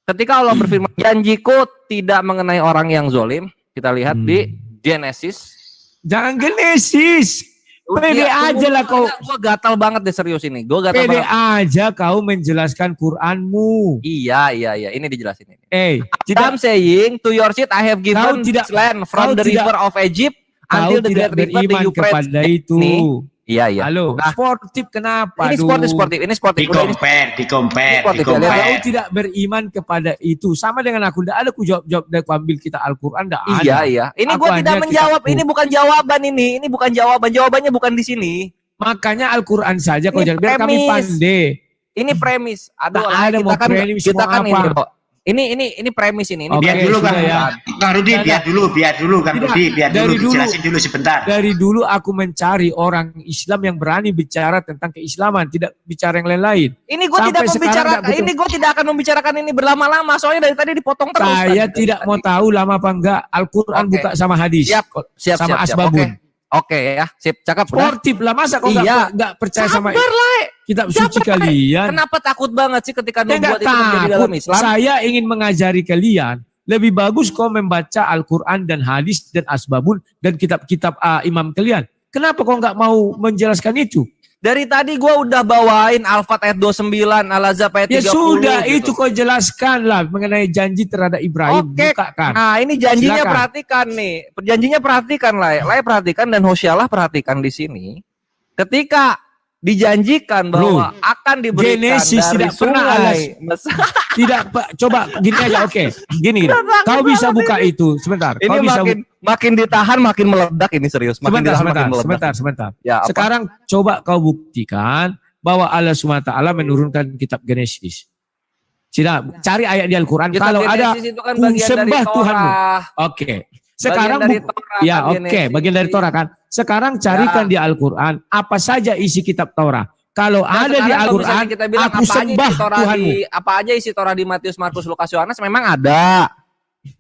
Ketika Allah berfirman, janjiku tidak mengenai orang yang zolim, kita lihat di Genesis. Jangan Genesis. Pede aja lah kau. Gue gatal banget deh serius ini. Gue gatal Pede banget. aja kau menjelaskan Quranmu. Iya. Ini dijelasin ini. Tidak I'm saying to your seed I have given this land from the river of Egypt kau until the tidak great river the beriman Euphrates. kepada itu. Nih. Iya. Halo, Nah, sportif kenapa? Ini sportif. Ini sportif. Udah, ini Di-compare. Kau tidak beriman kepada itu. Sama dengan aku. Tidak ada aku jawab dan aku ambil kita Al-Quran. Tidak ada. Iya. Ini Aku gue tidak hanya menjawab. kitabku. Ini bukan jawaban ini. Ini bukan jawaban. Jawabannya bukan di sini. Makanya Al-Quran saja kau Ini jangan biar kami premis. pandai. Ini premis. Aduh, Tak ada mau premis, kita mau kan apa. ini loh. Ini premis ini. Oke, Biar dulu sudah ya. Kang Rudi, biar dulu Kang Tidak, Rudi, biar dari dulu dulu. jelasin dulu sebentar. Dari dulu aku mencari orang Islam yang berani bicara tentang keislaman, tidak bicara yang lain-lain. Ini gue Sampai tidak sekarang membicarakan, nggak betul. ini gue tidak akan membicarakan ini berlama-lama. Soalnya dari tadi dipotong terus. Saya tadi. tidak mau tahu lama apa enggak. Al-Quran Oke. buka sama hadis. Siap, sama siap. asbabun. Oke ya, sip, cakep. Udah. Sportif lah, masa kau Iya. nggak percaya sama Sabar lah. kitab Sabar, suci Le. kalian? Kenapa takut banget sih ketika Saya nubuat nggak itu menjadi takut. dalam Islam? Saya ingin mengajari kalian. Lebih bagus kau membaca Al-Quran dan hadis dan asbabun dan kitab-kitab imam kalian. Kenapa kau nggak mau menjelaskan itu? Dari tadi gue udah bawain Al-Fat ayat 29, Al-Azab ayat 30. Ya sudah, gitu. itu kau jelaskan lah mengenai janji terhadap Ibrahim. Oke. Bukakan. Nah ini janjinya Silakan. perhatikan nih. Janjinya perhatikan lah. Lai perhatikan dan Hosyalah perhatikan di sini. Ketika dijanjikan bahwa akan diberikan Genesis dari tidak pernah sungai. Tidak, Pak. Coba gini aja, oke. Gini. Kau bisa buka itu. Sebentar. Ini Kau bisa makin ditahan makin meledak ini serius. Makin ditahan makin meledak. sebentar. Ya, apa? Sekarang coba kau buktikan bahwa Allah SWT menurunkan kitab Genesis. Tidak, cari ayat di Al-Quran. Kitab Kalau ada Genesis itu kan bagian dari sembah Tuhanmu. Torah. Oke. Sekarang Bagian dari Torah, ya kan, oke, Genesis. bagian dari Torah kan. Sekarang carikan Ya. di Al-Quran apa saja isi kitab Torah. Kalau Nah, ada di sekarang kalau Al-Quran, misalnya kita bilang aku sembah Tuhanmu. apa aja isi Torah di Matius, Markus, Lukas, Yohanes memang ada.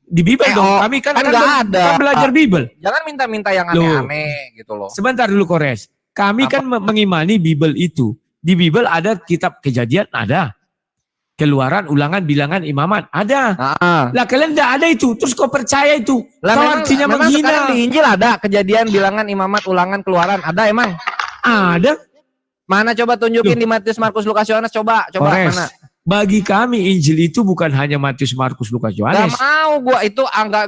Di Bible dong. oh, Kami kan kan nggak ada. kan belajar Bible. Jangan minta-minta yang Loh. aneh-aneh gitu loh. Sebentar dulu Kores. Kami kan mengimani Bible itu. Di Bible ada kitab Kejadian, ada. Keluaran, Ulangan, Bilangan, Imamat, ada. Nah, Lah kalian enggak ada itu. Terus kau percaya itu. lah Kau memang artinya sekarang menghina. di Injil ada Kejadian, Bilangan, Imamat, Ulangan, Keluaran, ada emang. Ada. Mana coba tunjukin Loh. di Matius, Markus, Lukas, Yohanes, coba Kores. mana. Bagi kami Injil itu bukan hanya Matius, Markus, Lukas, Gak Yohanes. mau gua itu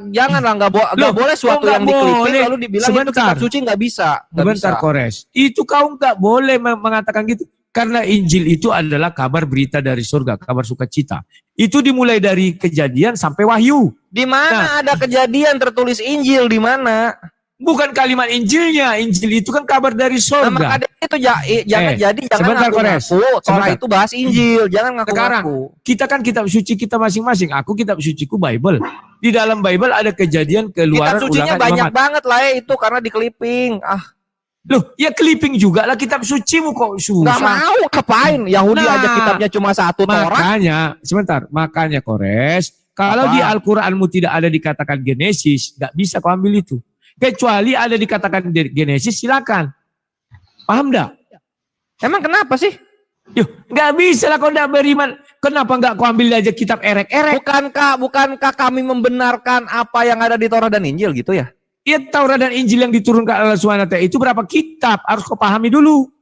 janganlah nggak Loh, boleh suatu nggak yang dikliping boleh. lalu dibilang itu Sebentar. kitab suci nggak bisa. Nggak Sebentar bisa. Kores. Itu kau enggak boleh mengatakan gitu. Karena Injil itu adalah kabar berita dari surga, kabar sukacita. Itu dimulai dari Kejadian sampai Wahyu. Di mana ada Kejadian tertulis Injil di mana? Bukan kalimat Injilnya. Injil itu kan kabar dari Nah, surga. maka itu jangan sebentar, Kores. ngaku-ngaku Torah Sebentar. itu bahas Injil, jangan Sekarang ngaku-ngaku. kita kan kitab suci kita masing-masing. Aku kitab suciku Bible. Di dalam Bible ada Kejadian, Kitab Keluaran, sucinya Ulangan, banyak Imamat. banget lah ya itu karena di clipping. Loh, ya clipping juga lah kitab sucimu kok susah. Nggak mau ngapain? Yahudi Nah, aja kitabnya cuma satu Torah. Makanya Kores, kalau Apa? di Al-Quranmu tidak ada dikatakan Genesis, nggak bisa kau ambil itu. Kecuali ada dikatakan Genesis, silakan. Paham nggak? Emang kenapa sih? Yuh, nggak bisa lah kau nggak beriman. Kenapa nggak kau ambil aja kitab erek-erek? Bukankah kami membenarkan apa yang ada di Torah dan Injil gitu ya? Ya Taurat dan Injil yang diturunkan Allah SWT itu berapa kitab? Harus kau pahami dulu.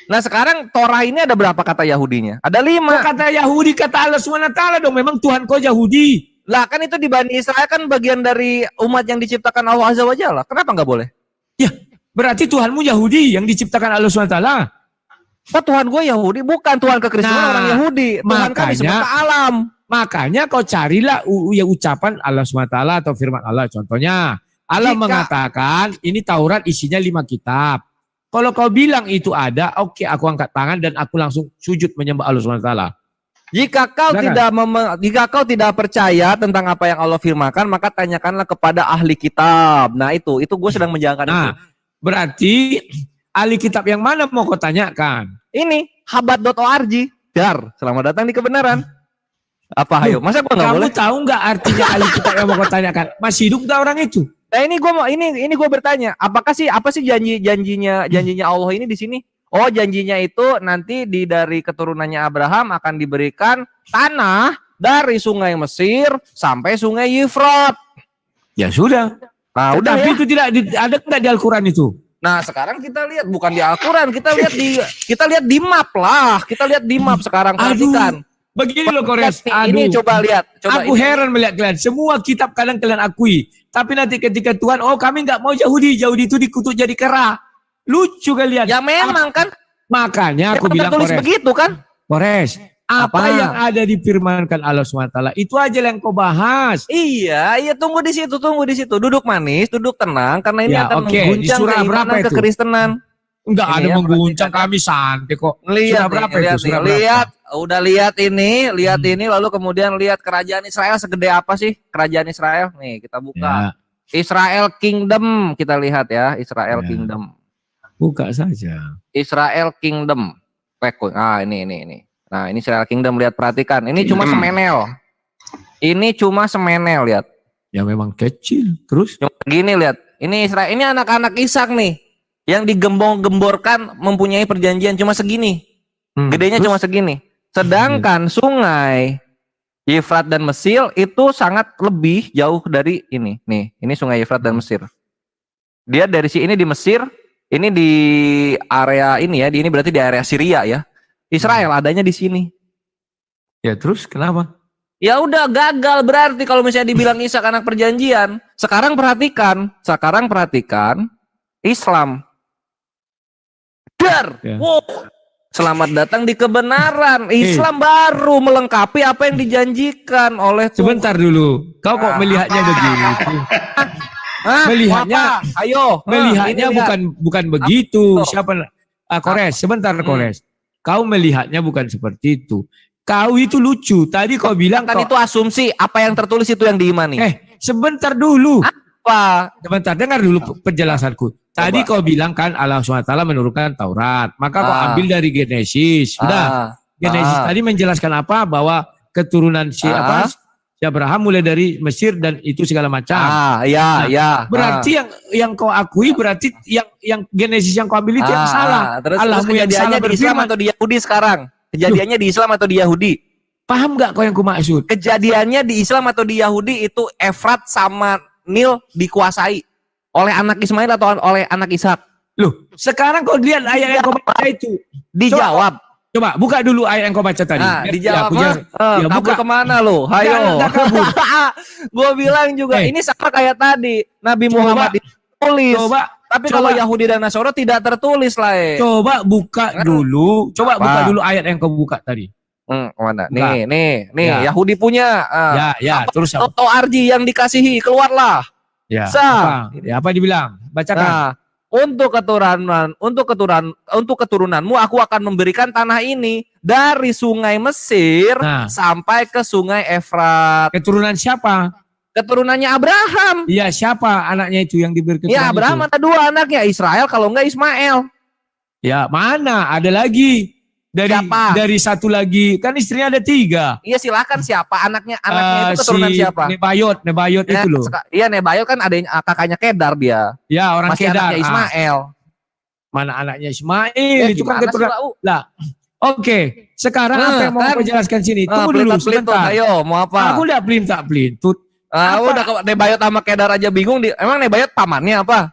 Nah sekarang Torah ini ada berapa kata Yahudinya? Ada 5. Kau kata Yahudi, kata Allah SWT dong. Memang Tuhan kau Yahudi. Lah kan itu di Bani Israel kan bagian dari umat yang diciptakan Allah Azza wa Jalla. Kenapa nggak boleh? Ya, berarti Tuhanmu Yahudi yang diciptakan Allah SWT. Oh Tuhan gue Yahudi, bukan Tuhan kekristenan Nah, orang Yahudi. Tuhan kan di semesta alam. Makanya kau carilah ya ucapan Allah SWT atau firman Allah. Contohnya, Allah mengatakan ini Taurat isinya 5 kitab. Kalau kau bilang itu ada, oke aku angkat tangan dan aku langsung sujud menyembah Allah SWT. Jika kau tidak percaya tentang apa yang Allah firmakan, maka tanyakanlah kepada ahli kitab. Nah itu gue sedang menjalankan itu. Berarti ahli kitab yang mana mau kau tanyakan? Ini habat.org. Dar, selamat datang di kebenaran. Apa ayo? Masa gua nggak boleh? Kamu tahu nggak artinya ahli kitab yang mau kau tanyakan? Masih hidup nggak orang itu? Nah ini gue bertanya, apa sih janjinya Allah ini di sini? Oh janjinya itu nanti dari keturunannya Abraham akan diberikan tanah dari sungai Mesir sampai sungai Yufrat. Ya sudah. Nah udah Tapi ya. itu tidak ada nggak di Al-Quran itu? Nah sekarang kita lihat bukan di Al-Quran, kita lihat di map lah, kita lihat di map sekarang perhatikan. Begini loh Kores. Ini coba lihat. Aku heran melihat kalian. Semua kitab kadang kalian akui. Tapi nanti ketika Tuhan, kami nggak mau Yahudi. Yahudi itu dikutuk jadi kera. Lucu kalian. Ya memang kan. Makanya aku bilang tertulis Kores. begitu kan. Kores. Apa yang ada difirmankan Allah SWT. Itu aja yang kau bahas. Iya, tunggu di situ. Duduk manis, duduk tenang. Karena ini Ya, akan oke. Di mengguncang surah berapa keimanan itu? kekristenan. Enggak Ini ada ya, mengguncang, perhatikan. kami santai kok. Lihat Surah nih, berapa lihat itu? nih, Surah berapa? lihat, udah lihat Hmm. ini, lalu kemudian lihat kerajaan Israel segede apa sih kerajaan Israel? Nih kita buka. Ya, Israel Kingdom, kita lihat ya, Israel Ya. Kingdom. buka saja. Israel Kingdom. Ini. Nah, ini Israel Kingdom, lihat, perhatikan. Ini cuma Kingdom. semenel. Ini cuma semenel, lihat. Ya memang kecil. Terus? Cuma gini, lihat. Ini Israel, ini anak-anak Ishak nih. Yang digembor-gemborkan mempunyai perjanjian cuma segini. Gedenya Terus? cuma segini. Sedangkan sungai Efrat dan Mesir itu sangat lebih jauh dari ini. Nih, ini sungai Efrat dan Mesir. Dia dari sini di Mesir, ini di area ini ya, ini berarti di area Syria ya. Israel adanya di sini. Ya terus kenapa? Ya udah gagal berarti kalau misalnya dibilang Ishak anak perjanjian. Sekarang perhatikan Islam. Dar. Ya. Wow. Selamat datang di kebenaran. Islam baru melengkapi apa yang dijanjikan oleh Tuhan. Sebentar dulu. Kau kok melihatnya begitu? Hah? Melihatnya- Apa? Ayo. Melihatnya ini lihat. bukan begitu. Apa? Siapa? Kores, sebentar Kores. Kau melihatnya bukan seperti itu. Kau itu lucu. Tadi kau bilang Kan kau, itu asumsi. Apa yang tertulis itu yang diimani. sebentar dulu. Apa? Sebentar, dengar dulu penjelasanku. Tadi kau bilang kan Allah SWT menurunkan Taurat. Maka kau ambil dari Genesis. Sudah. Genesis tadi menjelaskan apa? Bahwa keturunan si Abraham mulai dari Mesir dan itu segala macam. Ya. Berarti yang kau akui berarti yang Genesis yang kau ambil itu yang salah. Terus Allahmu yang kejadiannya salah di Islam berfirman. atau di Yahudi sekarang? Kejadiannya di Islam atau di Yahudi? Paham nggak kau yang kumaksud? Kejadiannya di Islam atau di Yahudi itu Efrat sama Nil dikuasai oleh anak Ismail atau oleh anak Ishak? Loh, sekarang kau lihat ayat yang kau baca itu. Dijawab. Coba buka dulu ayat yang kau baca tadi. Nah, dijawab. Ya, Kabur buka. kemana lo? Hayo. Nggak kabur. Gue bilang juga ini sama kayak tadi. Nabi Muhammad ditulis. Tapi kalau Yahudi dan Nasoro tidak tertulis lah. Coba buka dulu. Coba buka dulu ayat yang kau buka tadi. Mana? Buka. Nih. Ya. Yahudi punya. Terus apa? Toto Arji yang dikasihi keluarlah. Ya, Sah. apa dibilang? Bacakan. Nah, untuk keturunanmu aku akan memberikan tanah ini dari sungai Mesir sampai ke sungai Efrat. Keturunan siapa? Keturunannya Abraham. Iya, siapa anaknya itu yang diberi keturunan? Ya, Abraham itu? ada dua anaknya, Israel kalau enggak Ismail. Ya, mana? Ada lagi. Siapa? Dari satu lagi. Kan istrinya ada 3. Iya, silakan siapa anaknya itu keturunan siapa? Nebayot itu loh. Iya, Nebayot kan ada kakaknya Kedar dia. Ya, orang Masih Kedar. anaknya Ismail. Mana anaknya Ismail? Itu kan keturunan. Lah. Oke, sekarang apa yang mau aku jelaskan sini? Tunggu dulu sebentar. Ayo, mau apa? Aku udah pelintut. Udah Nebayot sama Kedar aja bingung. Emang Nebayot pamannya apa?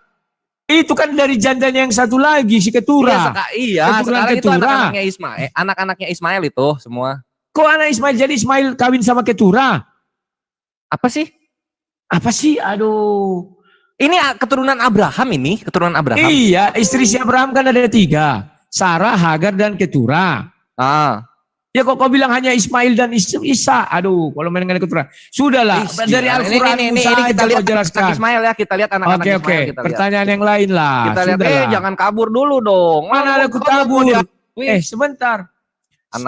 Itu kan dari jandanya yang satu lagi, si Ketura. Iya, sekarang itu anak-anaknya Ismail. Anak-anaknya Ismail itu semua. Kok anak Ismail jadi Ismail kawin sama Ketura? Apa sih? Aduh. Ini keturunan Abraham ini, keturunan Abraham. Iya, istri si Abraham kan ada 3. Sarah, Hagar, dan Ketura. Ya kok kau bilang hanya Ismail dan Isa? Aduh, kalau main dengan Ketura. Sudahlah, dari Al-Quran ini kita lihat jelaskan. Ismail ya, kita lihat anak-anak Ismail. Oke. Pertanyaan yang lain lah. Kita lihat, jangan kabur dulu dong. Mana ada aku kabur? Sebentar.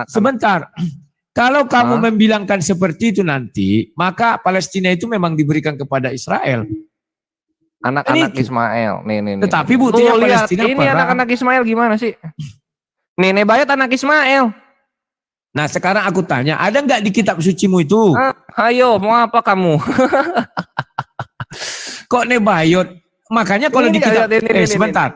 Sebentar. Kalau kamu membilangkan seperti itu nanti, maka Palestina itu memang diberikan kepada Israel. Anak-anak Ismail. Nih. Tetapi buktinya Palestina ini anak-anak Ismail gimana sih? Nih, Nebayot anak Ismail. Nah, sekarang aku tanya, ada nggak di kitab sucimu itu? Ayo, mau apa kamu? Kok Nebayot? Makanya kalau di kitab, sebentar.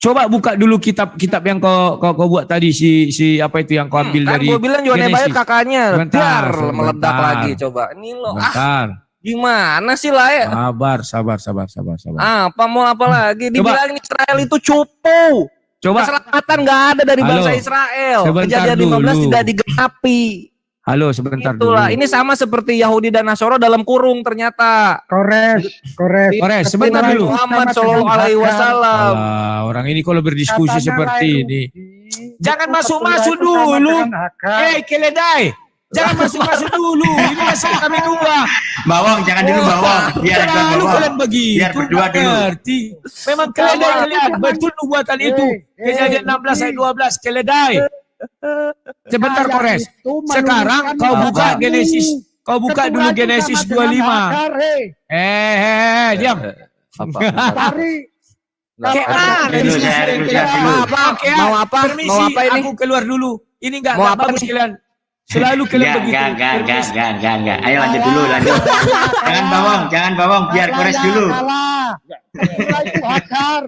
Coba buka dulu kitab-kitab yang kau buat tadi si apa itu yang kau ambil dari. Gue bilang juga Nebayot kakaknya. Sebentar, meledak lagi coba. Ini loh. Gimana sih lah ya? Sabar. Mau apa lagi? Dibilang Israel itu cupu. Coba. Keselamatan nggak ada dari bangsa Israel. Kejadian 15 tidak digenapi. Halo, sebentar Itulah. dulu. Ini sama seperti Yahudi dan Nasoro dalam kurung ternyata. Kores, sebentar dulu. Muhammad Shallallahu Alaihi Wasallam. Orang ini kalau berdiskusi seperti ini, jangan masuk dulu. Keledai. Jangan masuk dulu. Ini masih kami dua. Bawang, jangan dulu bawang. Biar Tuan Terlalu bawang. kalian begitu. Biar berdua nggak dulu. ngerti. Memang keledai kalian. Betul nubuatan itu. Kejadian 16 ayat 12. Keledai. Sebentar Kores. Sekarang kau buka Genesis. Kau buka dulu Genesis 25. Diam. Dulu saya negosiasi dulu. Mau apa? Permisi, Mau apa ini? aku keluar dulu. Ini enggak Mau apa bagus nih? kalian. Selalu kalian begitu. Enggak. Ayo lanjut dulu, lanjut. Jangan bawang, biar Kores dulu. Itu hakar.